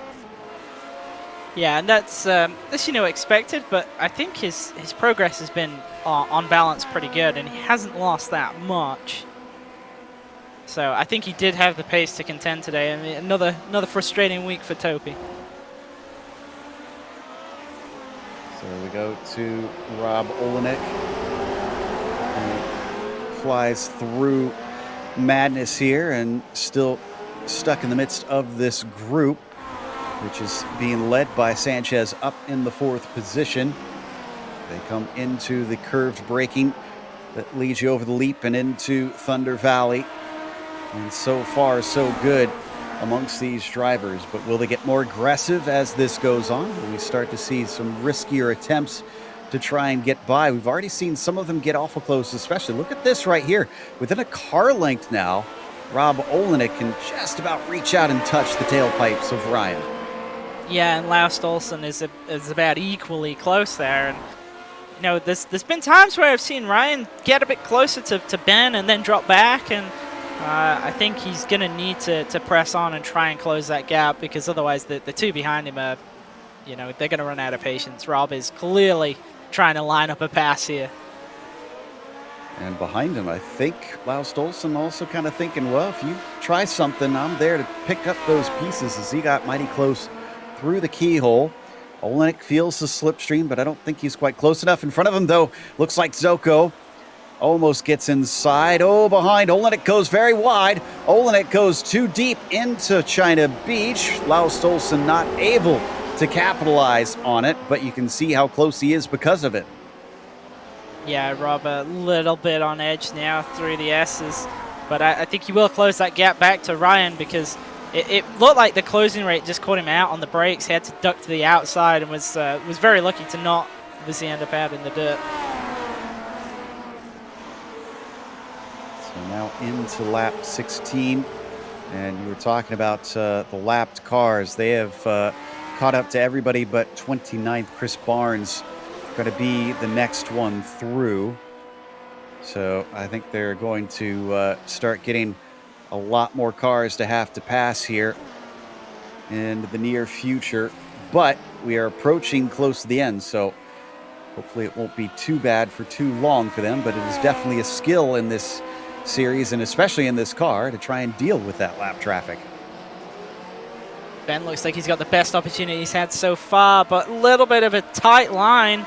Yeah, and that's expected, but I think his progress has been on balance pretty good, and he hasn't lost that much. So I think he did have the pace to contend today. I mean, another frustrating week for Topi. So we go to Rob Olenek, who flies through Madness here and still stuck in the midst of this group, which is being led by Sanchez up in the 4th position. They come into the curved braking that leads you over the leap and into Thunder Valley. And so far, so good amongst these drivers. But will they get more aggressive as this goes on? Will we start to see some riskier attempts to try and get by? We've already seen some of them get awful close, especially. Look at this right here. Within a car length now, Rob Olenek can just about reach out and touch the tailpipes of Ryan. Yeah, and Laust Olsen is about equally close there. And you know, there's been times where I've seen Ryan get a bit closer to Ben and then drop back, and I think he's going to need to press on and try and close that gap, because otherwise the two behind him are, they're going to run out of patience. Rob is clearly trying to line up a pass here. And behind him, I think Laust Olsen also kind of thinking, well, if you try something, I'm there to pick up those pieces, as he got mighty close through the keyhole. Olenek feels the slipstream, but I don't think he's quite close enough. In front of him, though, looks like Zoko almost gets inside. Behind. Olenek goes very wide. Olenek goes too deep into China Beach. Laust Olsen not able to capitalize on it, but you can see how close he is because of it. Yeah, Rob a little bit on edge now through the S's, but I think he will close that gap back to Ryan, because it looked like the closing rate just caught him out on the brakes. He had to duck to the outside and was very lucky to not obviously end up out in the dirt. So now into lap 16, and you were talking about the lapped cars. They have caught up to everybody but 29th Chris Barnes, going to be the next one through. So I think they're going to start getting a lot more cars to have to pass here in the near future. But we are approaching close to the end, so hopefully it won't be too bad for too long for them. But it is definitely a skill in this series, and especially in this car, to try and deal with that lap traffic. Ben looks like he's got the best opportunity he's had so far, but a little bit of a tight line.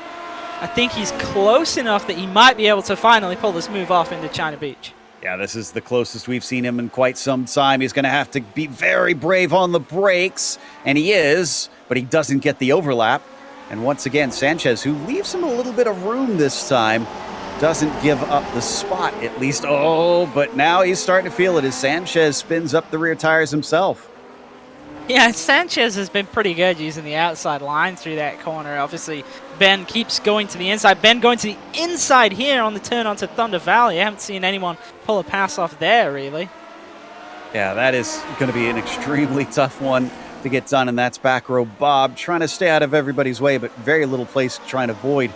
I think he's close enough that he might be able to finally pull this move off into China Beach. Yeah, this is the closest we've seen him in quite some time. He's going to have to be very brave on the brakes, and he is, but he doesn't get the overlap. And once again, Sanchez, who leaves him a little bit of room this time, doesn't give up the spot, at least. Oh, but now he's starting to feel it as Sanchez spins up the rear tires himself. Yeah, Sanchez has been pretty good using the outside line through that corner. Obviously, Ben keeps going to the inside. Ben going to the inside here on the turn onto Thunder Valley. I haven't seen anyone pull a pass off there, really. Yeah, that is going to be an extremely tough one to get done, and that's back row Bob trying to stay out of everybody's way, but very little place to try and avoid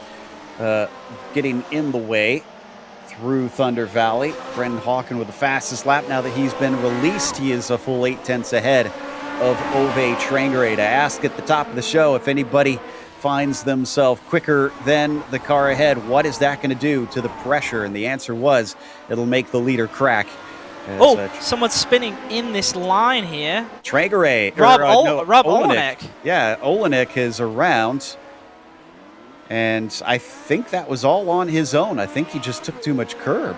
getting in the way through Thunder Valley. Brendan Hawken with the fastest lap. Now that he's been released, he is a full 8/10 ahead of Ove Trangere. To ask at the top of the show if anybody finds themselves quicker than the car ahead, what is that going to do to the pressure? And the answer was, it'll make the leader crack. As, someone's spinning in this line here. Trangere. Rob Olenek. Yeah, Olenek is around. And I think that was all on his own. I think he just took too much curb.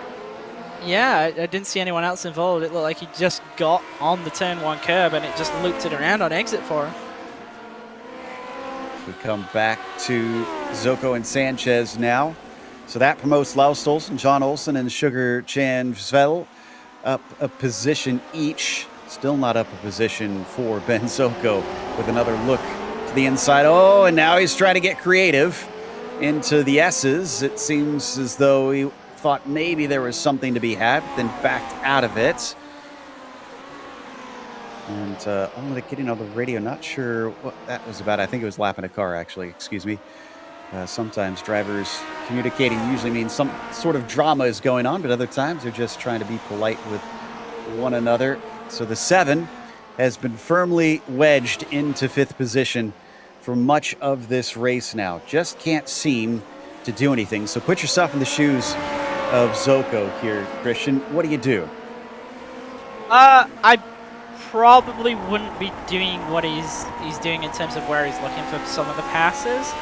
Yeah, I didn't see anyone else involved. It looked like he just got on the turn one curb and it just looped it around on exit for him. We come back to Zoko and Sanchez now. So that promotes Laust Olsen, John Olsen, and Sugar Chan Svel up a position each. Still not up a position for Ben Zoko with another look to the inside. Oh, and now he's trying to get creative into the S's. It seems as though he thought maybe there was something to be had, then backed out of it. And I'm getting on the radio, not sure what that was about. I think it was lapping a car, actually. Excuse me. Sometimes drivers communicating usually means some sort of drama is going on, but other times they're just trying to be polite with one another. So the 7 has been firmly wedged into 5th position for much of this race now. Just can't seem to do anything. So put yourself in the shoes of Zoko here, Christian. What do you do? I probably wouldn't be doing what he's doing in terms of where he's looking for some of the passes.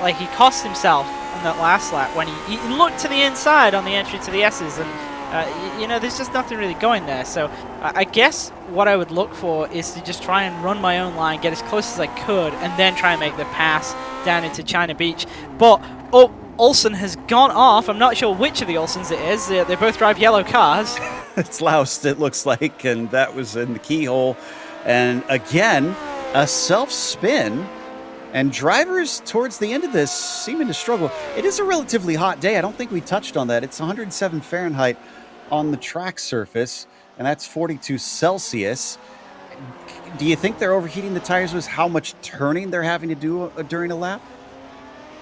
Like he cost himself on that last lap when he looked to the inside on the entry to the S's, and you know, there's just nothing really going there. So I guess what I would look for is to just try and run my own line, get as close as I could, and then try and make the pass down into China Beach. But Olsen has gone off. I'm not sure which of the Olsens it is. They both drive yellow cars. It's Laust, it looks like, and that was in the keyhole. And again, a self-spin, and drivers towards the end of this seeming to struggle. It is a relatively hot day. I don't think we touched on that. It's 107 Fahrenheit on the track surface, and that's 42 Celsius. Do you think they're overheating the tires with how much turning they're having to do during a lap?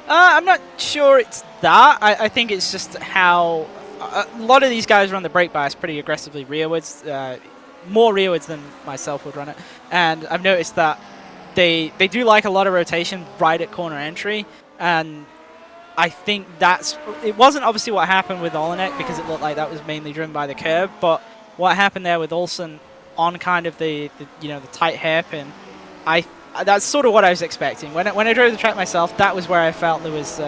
I'm not sure it's that. I think it's just how a lot of these guys run the brake bias pretty aggressively rearwards, more rearwards than myself would run it. And I've noticed that they do like a lot of rotation right at corner entry, and I think it wasn't obviously what happened with Olenek, because it looked like that was mainly driven by the curb, but what happened there with Olsen on kind of the tight hairpin, that's sort of what I was expecting. When I drove the track myself, that was where I felt there was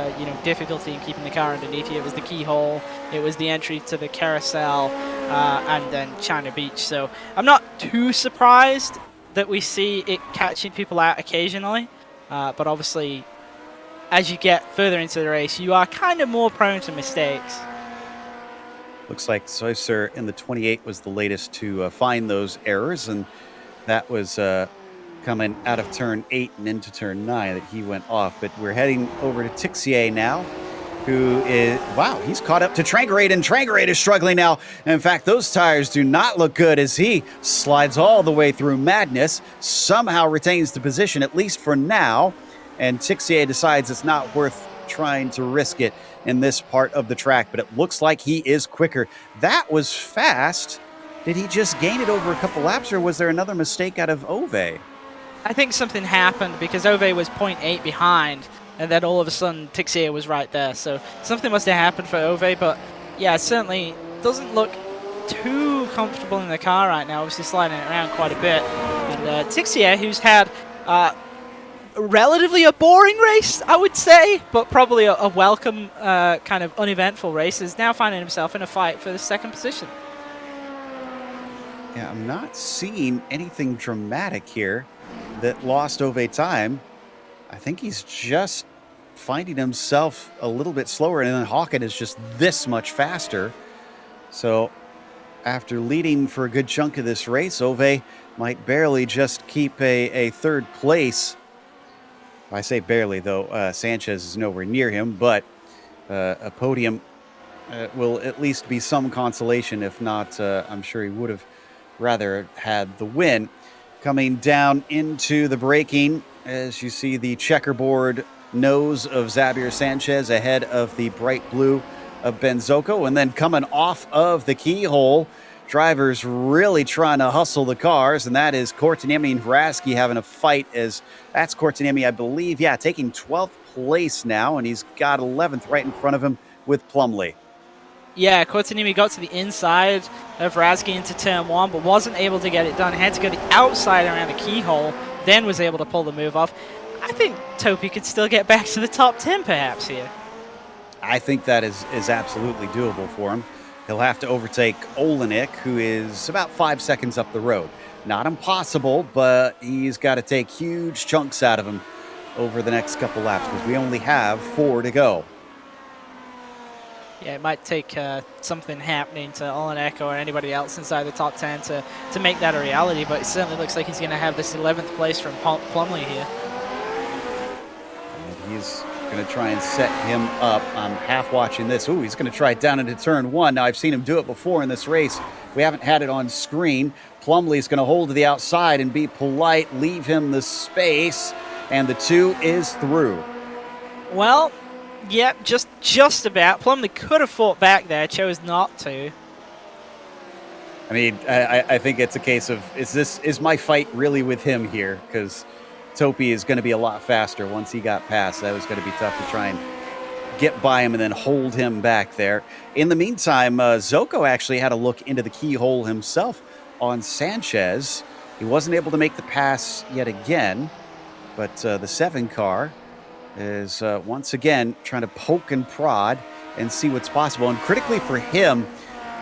difficulty in keeping the car underneath you. It was the keyhole, it was the entry to the carousel, and then China Beach. So I'm not too surprised that we see it catching people out occasionally, but obviously as you get further into the race, you are kind of more prone to mistakes. Looks like Soyser in the 28 was the latest to find those errors, and that was coming out of turn 8 and into turn 9 that he went off. But we're heading over to Tixier now, who is, wow, he's caught up to Trangarade, and Trangarade is struggling now. And in fact, those tires do not look good as he slides all the way through madness, somehow retains the position, at least for now, and Tixier decides it's not worth trying to risk it in this part of the track, but it looks like he is quicker. That was fast. Did he just gain it over a couple laps, or was there another mistake out of Ove? I think something happened because Ove was 0.8 behind, and then all of a sudden Tixier was right there. So something must have happened for Ove, but yeah, certainly doesn't look too comfortable in the car right now, obviously sliding it around quite a bit. And Tixier, who's had relatively a boring race, I would say, but probably a welcome kind of uneventful race, is now finding himself in a fight for the second position. Yeah, I'm not seeing anything dramatic here that lost Ove time. I think he's just finding himself a little bit slower, and then Hawken is just this much faster. So after leading for a good chunk of this race, Ove might barely just keep a third place. I say barely, though. Sanchez is nowhere near him, but a podium will at least be some consolation. If not, I'm sure he would have rather had the win. Coming down into the braking, as you see the checkerboard nose of Xavier Sanchez ahead of the bright blue of Benzoko, and then coming off of the keyhole, drivers really trying to hustle the cars, and that is Kortaniemi and Vraski having a fight. As that's Kortaniemi, I believe, yeah, taking 12th place now, and he's got 11th right in front of him with Plumley. Yeah, Kortaniemi got to the inside of Vraski into turn 1, but wasn't able to get it done. Had to go the outside around the keyhole, then was able to pull the move off. I think Topi could still get back to the top 10 perhaps here. I think that is absolutely doable for him. He'll have to overtake Olenek, who is about 5 seconds up the road. Not impossible, but he's got to take huge chunks out of him over the next couple laps, because we only have 4 to go. Yeah, it might take something happening to Olenek or anybody else inside the top 10 to make that a reality, but it certainly looks like he's going to have this 11th place from Plumley here. And he's going to try and set him up. I'm half watching this. Ooh, he's going to try it down into turn 1. Now, I've seen him do it before in this race. We haven't had it on screen. Plumley's going to hold to the outside and be polite, leave him the space, and the 2 is through. Well, yep, just about. Plumley could have fought back there, chose not to. I mean, I think it's a case of, is my fight really with him here? Because Topi is going to be a lot faster once he got past. That was going to be tough to try and get by him and then hold him back there. In the meantime, Zoko actually had a look into the keyhole himself on Sanchez. He wasn't able to make the pass yet again, but the 7 car is once again trying to poke and prod and see what's possible. And critically for him,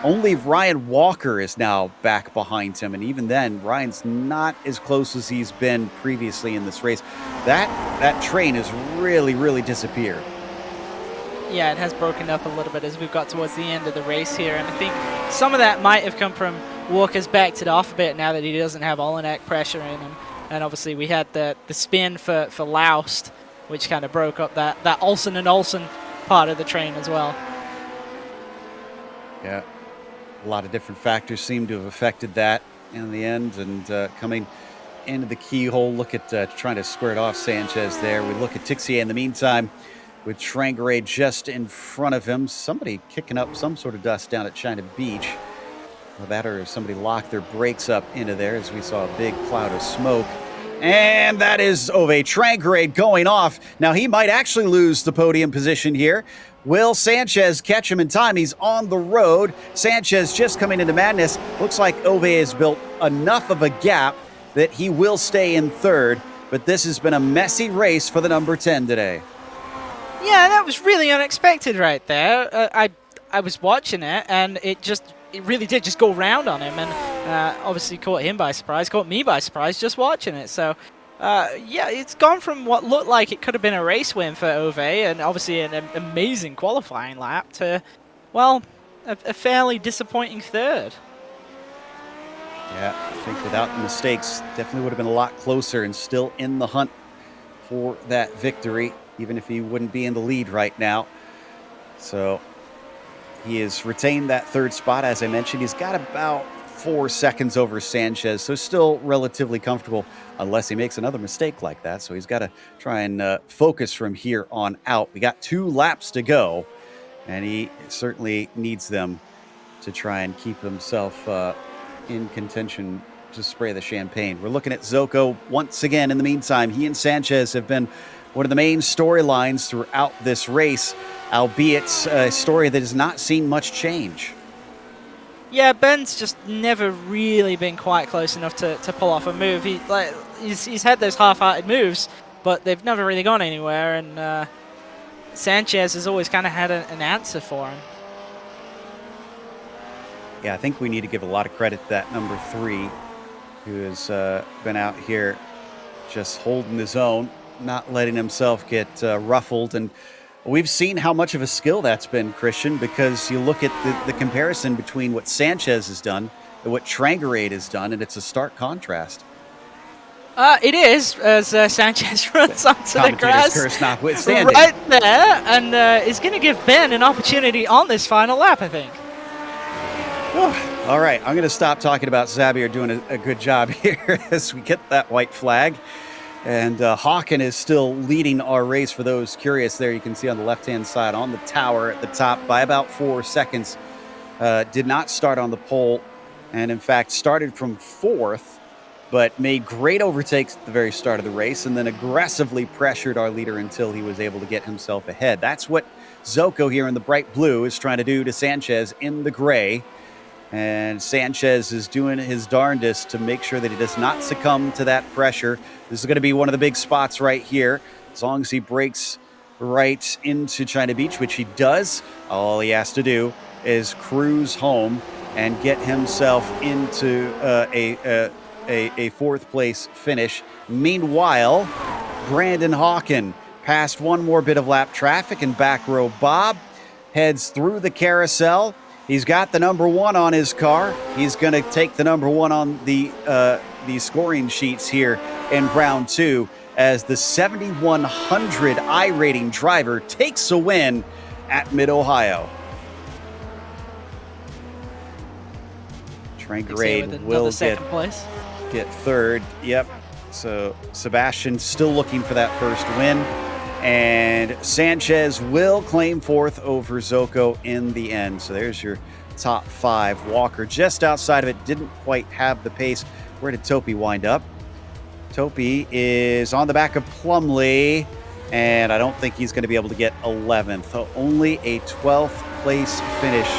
only Ryan Walker is now back behind him, and even then, Ryan's not as close as he's been previously in this race. That train has really disappeared. Yeah, it has broken up a little bit as we've got towards the end of the race here, and I think some of that might have come from Walker's backed it off a bit now that he doesn't have Olenek pressure in him. And obviously we had the spin for Laust, which kind of broke up that Olsen and Olsen part of the train as well. Yeah, a lot of different factors seem to have affected that in the end. And coming into the keyhole, look at trying to square it off Sanchez there. We look at Tixier in the meantime with Trangarade just in front of him. Somebody kicking up some sort of dust down at China Beach. Well, that or somebody locked their brakes up into there, as we saw a big cloud of smoke. And that is Ove Trangarade going off. Now, he might actually lose the podium position here. Will Sanchez catch him in time? He's on the road. Sanchez just coming into madness. Looks like Ove has built enough of a gap that he will stay in third. But this has been a messy race for the number 10 today. Yeah, that was really unexpected right there. I was watching it, and it really did just go round on him, and obviously caught him by surprise, caught me by surprise just watching it. So Yeah, it's gone from what looked like it could have been a race win for Ove, and obviously an amazing qualifying lap, to, well, a fairly disappointing third. Yeah, I think without the mistakes, definitely would have been a lot closer and still in the hunt for that victory, even if he wouldn't be in the lead right now. So he has retained that third spot. As I mentioned, he's got about 4 seconds over Sanchez, so still relatively comfortable unless he makes another mistake like that. So he's got to try and focus from here on out. We got 2 laps to go, and he certainly needs them to try and keep himself in contention to spray the champagne. We're looking at Zoko once again. In the meantime, he and Sanchez have been one of the main storylines throughout this race, albeit a story that has not seen much change. Yeah, Ben's just never really been quite close enough to pull off a move. He's had those half-hearted moves, but they've never really gone anywhere, and Sanchez has always kind of had an answer for him. Yeah, I think we need to give a lot of credit to that number 3, who has been out here just holding his own, not letting himself get ruffled. And we've seen how much of a skill that's been, Christian, because you look at the comparison between what Sanchez has done and what Trangarade has done, and it's a stark contrast. It is, as Sanchez runs onto the grass curse notwithstanding, right there, and is going to give Ben an opportunity on this final lap, I think. All right, I'm going to stop talking about Xavier doing a good job here as we get that white flag. And Hawken is still leading our race. For those curious, there you can see on the left-hand side on the tower at the top by about 4 seconds. Did not start on the pole, and in fact started from 4th, but made great overtakes at the very start of the race and then aggressively pressured our leader until he was able to get himself ahead. That's what Zoko here in the bright blue is trying to do to Sanchez in the gray. And Sanchez is doing his darndest to make sure that he does not succumb to that pressure. This is going to be one of the big spots right here. As long as he breaks right into China Beach, which he does, all he has to do is cruise home and get himself into a 4th place finish. Meanwhile, Brandon Hawken passed one more bit of lap traffic, and back row Bob heads through the carousel. He's got the number 1 on his car. He's going to take the number 1 on the scoring sheets here in round 2 as the 7,100 iRating driver takes a win at Mid-Ohio. Trangarade will get 3rd. Yep. So Sebastian still looking for that first win. And Sanchez will claim 4th over Zoko in the end. So there's your top 5. Walker just outside of it, didn't quite have the pace. Where did Topi wind up? Topi is on the back of Plumley, and I don't think he's going to be able to get 11th. So only a 12th place finish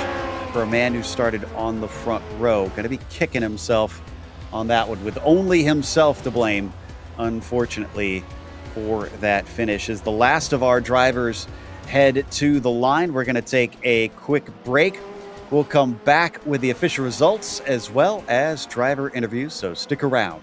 for a man who started on the front row. Going to be kicking himself on that one, with only himself to blame, unfortunately, for that finish. As the last of our drivers head to the line, we're going to take a quick break. We'll come back with the official results as well as driver interviews, so stick around.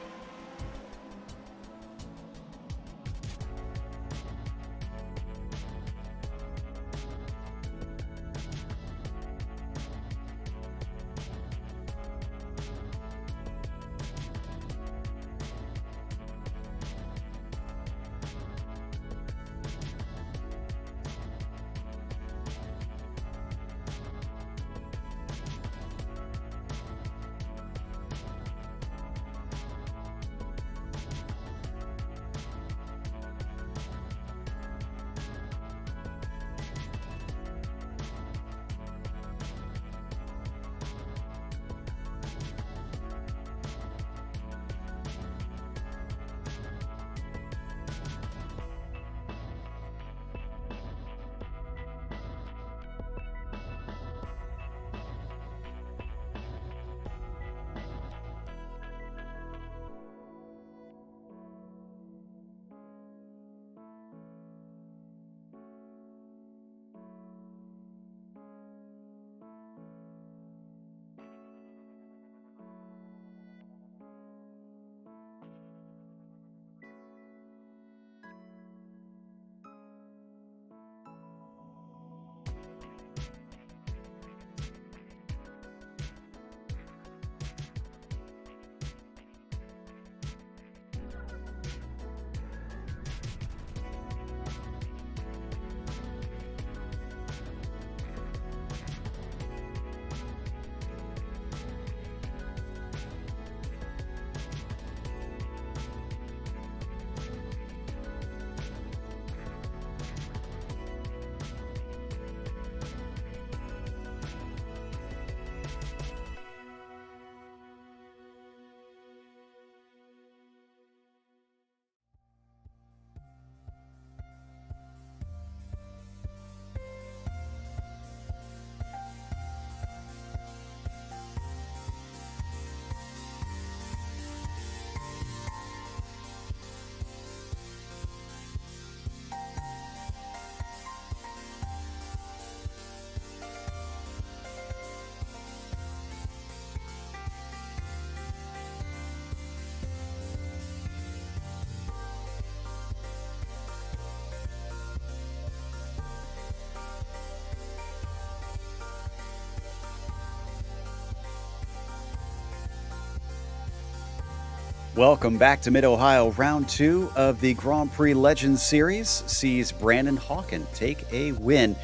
Welcome back to Mid-Ohio. Round 2 of the Grand Prix Legends Series sees Brandon Hawken take a win.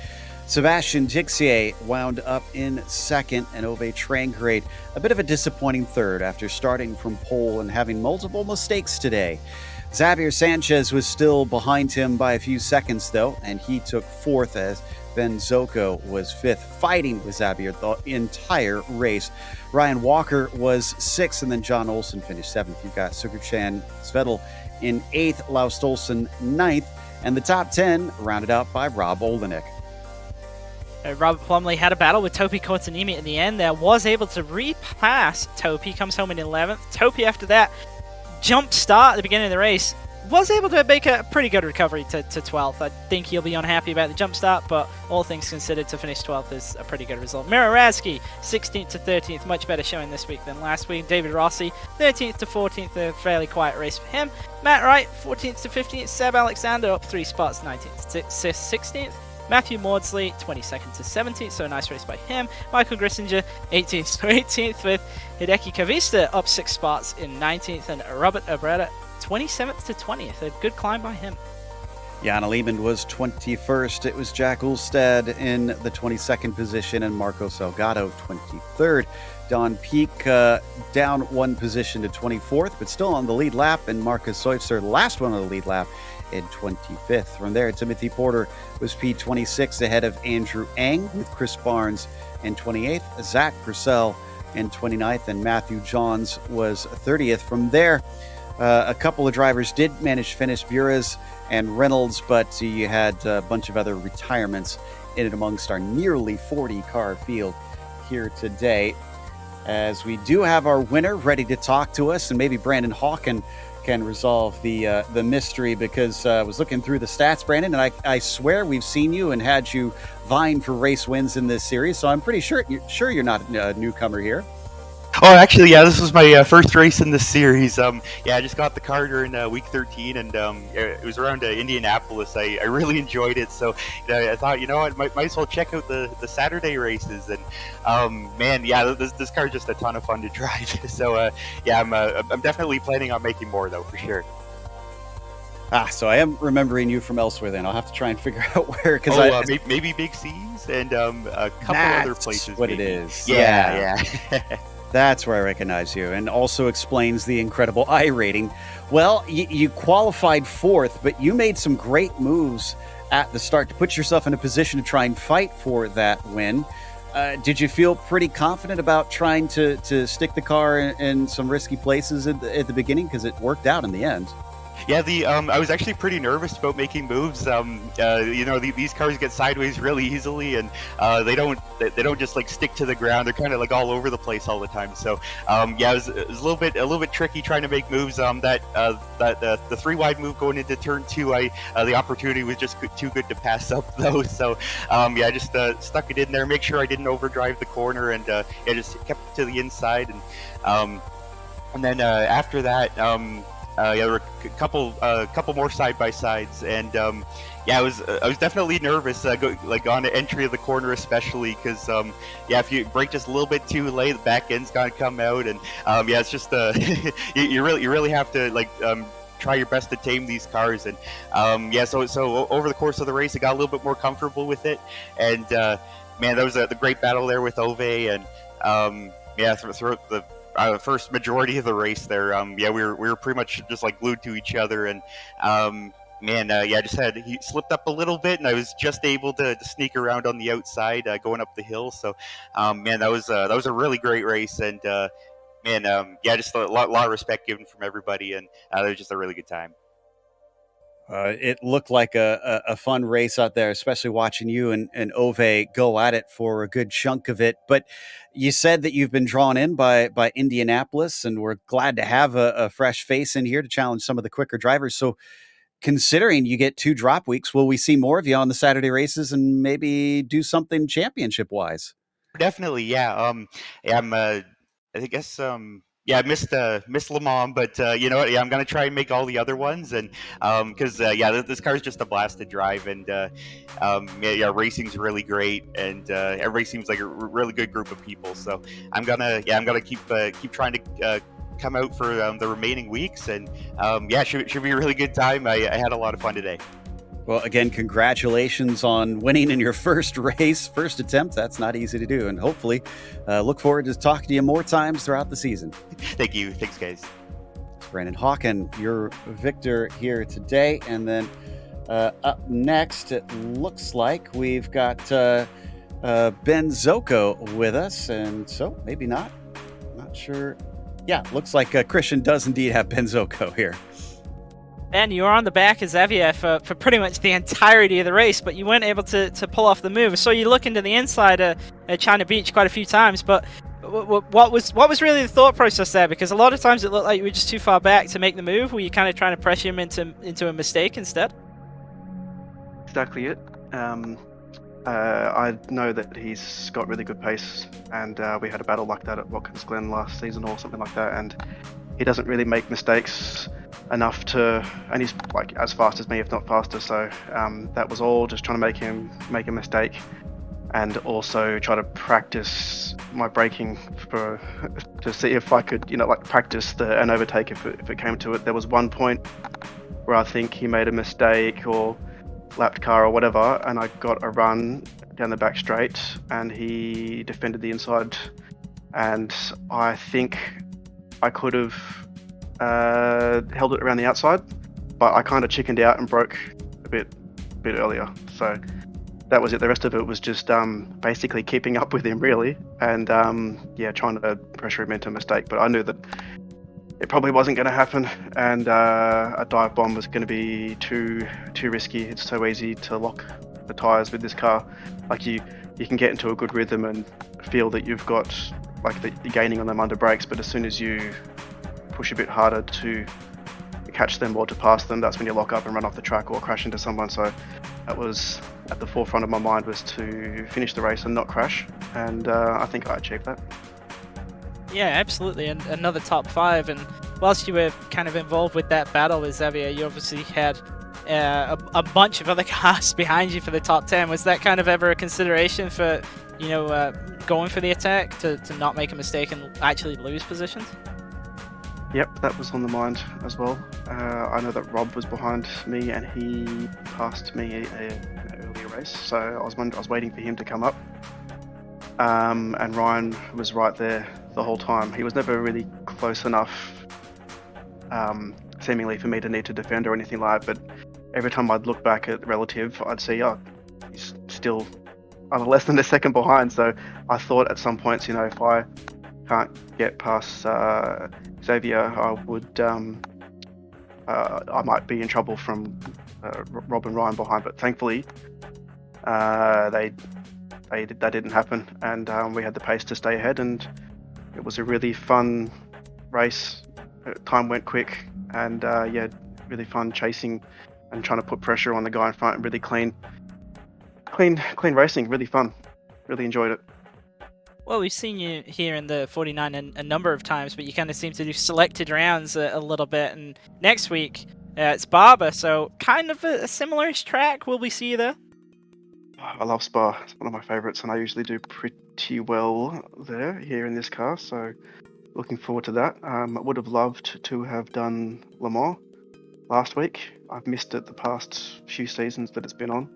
Sebastian Tixier wound up in second, and Ove Trangrade a bit of a disappointing third after starting from pole and having multiple mistakes today. Xavier Sanchez was still behind him by a few seconds, though, and he took fourth as Ben Zoko was fifth, fighting with Xavier the entire race. Ryan Walker was sixth, and then John Olsen finished seventh. You've got Sugarchan Svettel in eighth, Laust Olsen ninth, and the top 10 rounded out by Rob Oldenik. Robert Plumley had a battle with Topi Kortanimi in the end there, was able to repass Topi, comes home in 11th. Topi, after that jump start at the beginning of the race, was able to make a pretty good recovery to 12th. I think he'll be unhappy about the jump start, but all things considered, to finish 12th is a pretty good result. Mirorazki, 16th to 13th, much better showing this week than last week. David Rossi, 13th to 14th, a fairly quiet race for him. Matt Wright, 14th to 15th. Seb Alexander up 3 spots, 19th to 16th. Matthew Maudsley, 22nd to 17th, so a nice race by him. Michael Grissinger, 18th to 18th, with Hideki Kavista up 6 spots in 19th, and Robert Abrera, 27th to 20th. A good climb by him. Jana Lehman was 21st. It was Jack Ulstad in the 22nd position, and Marco Salgado 23rd. Don Peak down 1 position to 24th, but still on the lead lap, and Marcus Seufzer, last one on the lead lap, in 25th. From there, Timothy Porter was P26 ahead of Andrew Ang, with Chris Barnes in 28th, Zach Purcell in 29th, and Matthew Johns was 30th. From there, a couple of drivers did manage to finish, Buras and Reynolds, but you had a bunch of other retirements in and amongst our nearly 40-car field here today. As we do have our winner ready to talk to us, and maybe Brandon Hawken can resolve the mystery, because I was looking through the stats, Brandon, and I swear we've seen you and had you vying for race wins in this series, so I'm pretty sure you're not a newcomer here. Oh, actually, yeah, this was my first race in this series. I just got the car during week 13, and it was around Indianapolis. I really enjoyed it, so I thought, you know what, might as well check out the Saturday races. And man, yeah, this car is just a ton of fun to drive. So yeah, I'm definitely planning on making more, though, for sure. So I am remembering you from elsewhere. Then I'll have to try and figure out where, because maybe Big C's and a couple other places. What maybe. It is? Yeah. That's where I recognize you, and also explains the incredible I rating. Well, you qualified 4th, but you made some great moves at the start to put yourself in a position to try and fight for that win. Did you feel pretty confident about trying to stick the car in some risky places at the beginning? Because it worked out in the end. Yeah, I was actually pretty nervous about making moves. These cars get sideways really easily, and they don't just like stick to the ground. They're kind of like all over the place all the time. So it was a little bit tricky trying to make moves. The 3 wide move going into turn 2, the opportunity was just too good to pass up though. So I just stuck it in there, make sure I didn't overdrive the corner, and just kept it to the inside. And then after that. There were a couple more side by sides, and I was definitely nervous, on the entry of the corner especially, because if you brake just a little bit too late, the back end's gonna come out, and it's just you really have to try your best to tame these cars, and so over the course of the race, I got a little bit more comfortable with it, and man, that was the great battle there with Ove, and throughout the first majority of the race there, we were pretty much just like glued to each other, and he slipped up a little bit, and I was just able to sneak around on the outside going up the hill. So that was a really great race, and just a lot of respect given from everybody, and it was just a really good time. It looked like a fun race out there, especially watching you and Ove go at it for a good chunk of it. But you said that you've been drawn in by Indianapolis, and we're glad to have a fresh face in here to challenge some of the quicker drivers. So considering you get 2 drop weeks, will we see more of you on the Saturday races and maybe do something championship-wise? Definitely, yeah. I guess... I missed Le Mans, but you know what? Yeah, I'm gonna try and make all the other ones, and because this car is just a blast to drive, and racing's really great, and everybody seems like a really good group of people. So I'm gonna keep trying to come out for the remaining weeks, and yeah, should be a really good time. I had a lot of fun today. Well, again, congratulations on winning in your first race, first attempt. That's not easy to do. And hopefully look forward to talking to you more times throughout the season. Thank you. Thanks, guys. Brandon Hawken, your victor here today. And then up next, it looks like we've got Ben Zoko with us. And so maybe not. Not sure. Yeah, looks like Christian does indeed have Ben Zoko here. Ben, you were on the back of Xavier for pretty much the entirety of the race, but you weren't able to pull off the move. So you look into the inside at China Beach quite a few times, but what was really the thought process there? Because a lot of times it looked like you were just too far back to make the move. Were you kind of trying to pressure him into a mistake instead? Exactly it. I know that he's got really good pace, and we had a battle like that at Watkins Glen last season or something like that, and he doesn't really make mistakes enough to, and he's like as fast as me, if not faster. So that was all just trying to make him make a mistake, and also try to practice my braking to see if I could, like practice an overtake if it came to it. There was one point where I think he made a mistake or lapped car or whatever, and I got a run down the back straight, and he defended the inside, and I think I could have held it around the outside, but I kind of chickened out and broke a bit earlier. So that was it. The rest of it was just basically keeping up with him, really, and yeah, trying to pressure him into a mistake. But I knew that it probably wasn't going to happen, and a dive bomb was going to be too risky. It's so easy to lock the tyres with this car. Like you can get into a good rhythm and feel that you've got you're gaining on them under brakes, but as soon as you push a bit harder to catch them or to pass them, that's when you lock up and run off the track or crash into someone. So that was at the forefront of my mind, was to finish the race and not crash, and I think I achieved that. Yeah, absolutely, and another top 5. And whilst you were kind of involved with that battle with Xavier, you obviously had a bunch of other cars behind you for the top 10. Was that kind of ever a consideration for going for the attack to not make a mistake and actually lose positions? Yep, that was on the mind as well. I know that Rob was behind me and he passed me in an earlier race, so I was waiting for him to come up. And Ryan was right there the whole time. He was never really close enough, seemingly, for me to need to defend or anything like that, but every time I'd look back at Relative, I'd see, he's still less than a second behind. So I thought at some points, if I can't get past Xavier, I would, I might be in trouble from Rob and Ryan behind. But thankfully, that didn't happen, and we had the pace to stay ahead, and it was a really fun race. Time went quick, and yeah, really fun chasing and trying to put pressure on the guy in front, and really clean racing. Really fun. Really enjoyed it. Well, we've seen you here in the 49 a number of times, but you kind of seem to do selected rounds a little bit. And next week, it's Barber, so kind of a similar-ish track. Will we see you there? I love Spa. It's one of my favourites, and I usually do pretty well here in this car, so looking forward to that. I would have loved to have done Le Mans last week. I've missed it the past few seasons that it's been on.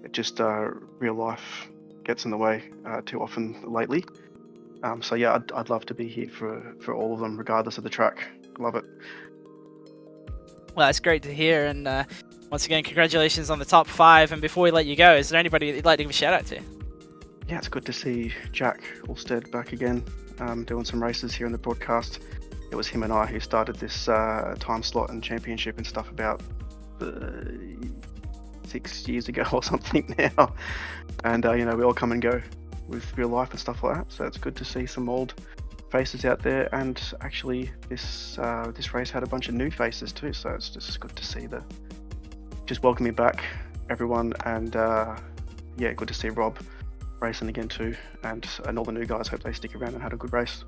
It just, real life gets in the way too often lately. So yeah, I'd love to be here for all of them, regardless of the track. Love it. Well, that's great to hear, and once again, congratulations on the top 5. And before we let you go, is there anybody that you'd like to give a shout out to? Yeah, it's good to see Jack Alstead back again, doing some races here in the broadcast. It was him and I who started this time slot and championship and stuff about 6 years ago or something now. And we all come and go with real life and stuff like that. So it's good to see some old faces out there, and actually this race had a bunch of new faces too. So it's just good to see just welcoming back everyone, and yeah, good to see Rob racing again too, and all the new guys. Hope they stick around and had a good race.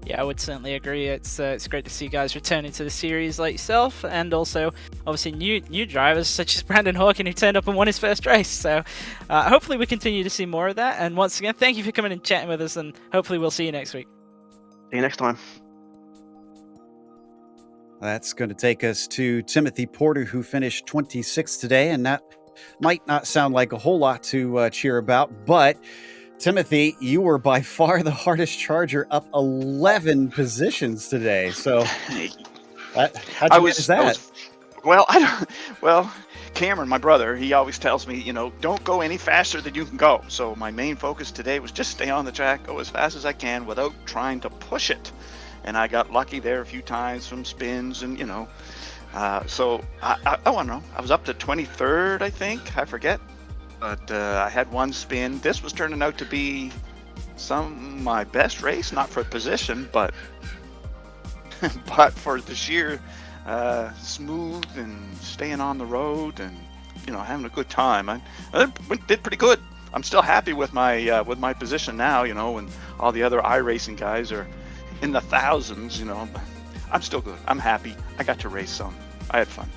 Yeah, I would certainly agree. It's great to see guys returning to the series like yourself, and also obviously new drivers such as Brandon Hawken, who turned up and won his first race. So hopefully we continue to see more of that. And once again, thank you for coming and chatting with us, and hopefully we'll see you next week. See you next time. That's going to take us to Timothy Porter, who finished 26th today, and that might not sound like a whole lot to cheer about, but Timothy, you were by far the hardest charger, up 11 positions today. So how'd you manage that? Well, Cameron, my brother, he always tells me, don't go any faster than you can go. So my main focus today was just stay on the track, go as fast as I can without trying to push it. And I got lucky there a few times from spins and, so I don't know. I was up to 23rd, I think. I forget. But I had one spin. This was turning out to be my best race, not for position, but for the sheer smooth and staying on the road and having a good time. I did pretty good. I'm still happy with my position now. When all the other iRacing guys are in the thousands. I'm still good. I'm happy. I got to race some. I had fun.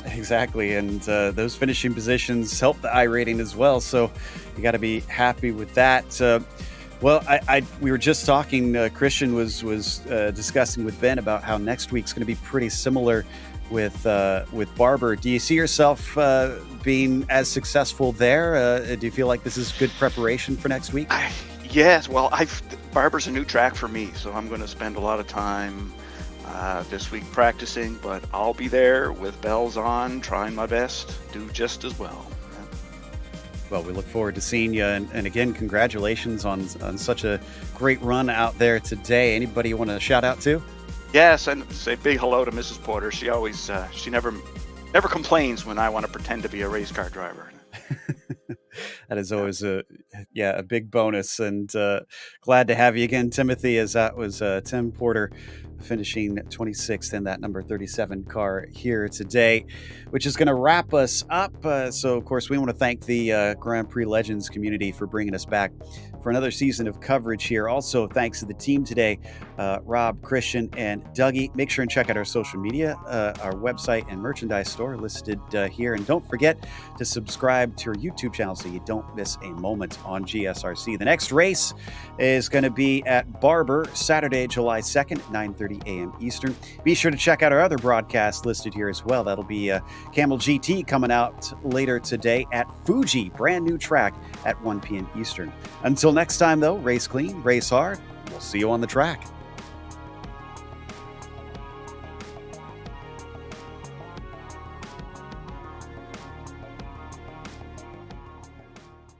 Exactly, and those finishing positions help the iRating as well. So you got to be happy with that. Well, we were just talking. Christian was discussing with Ben about how next week's going to be pretty similar with Barber. Do you see yourself being as successful there? Do you feel like this is good preparation for next week? Yes. Well, Barber's a new track for me, so I'm going to spend a lot of time this week practicing. But I'll be there with bells on, trying my best, do just as well. Well, we look forward to seeing you, and again, congratulations on such a great run out there today. Anybody you want to shout out to? Yes, and say big hello to Mrs. Porter. She always, she never complains when I want to pretend to be a race car driver. That is always a big bonus, and glad to have you again, Timothy, as that was Tim Porter finishing 26th in that number 37 car here today, which is going to wrap us up. So, of course, we want to thank the Grand Prix Legends community for bringing us back for another season of coverage here. Also, thanks to the team today, Rob, Christian, and Dougie. Make sure and check out our social media, our website and merchandise store listed here. And don't forget to subscribe to our YouTube channel so you don't miss a moment on GSRC. The next race is going to be at Barber, Saturday, July 2nd, 9:30 a.m. Eastern. Be sure to check out our other broadcasts listed here as well. That'll be Camel GT coming out later today at Fuji, brand new track at 1 p.m. Eastern. Until next time, though, race clean, race hard. We'll see you on the track.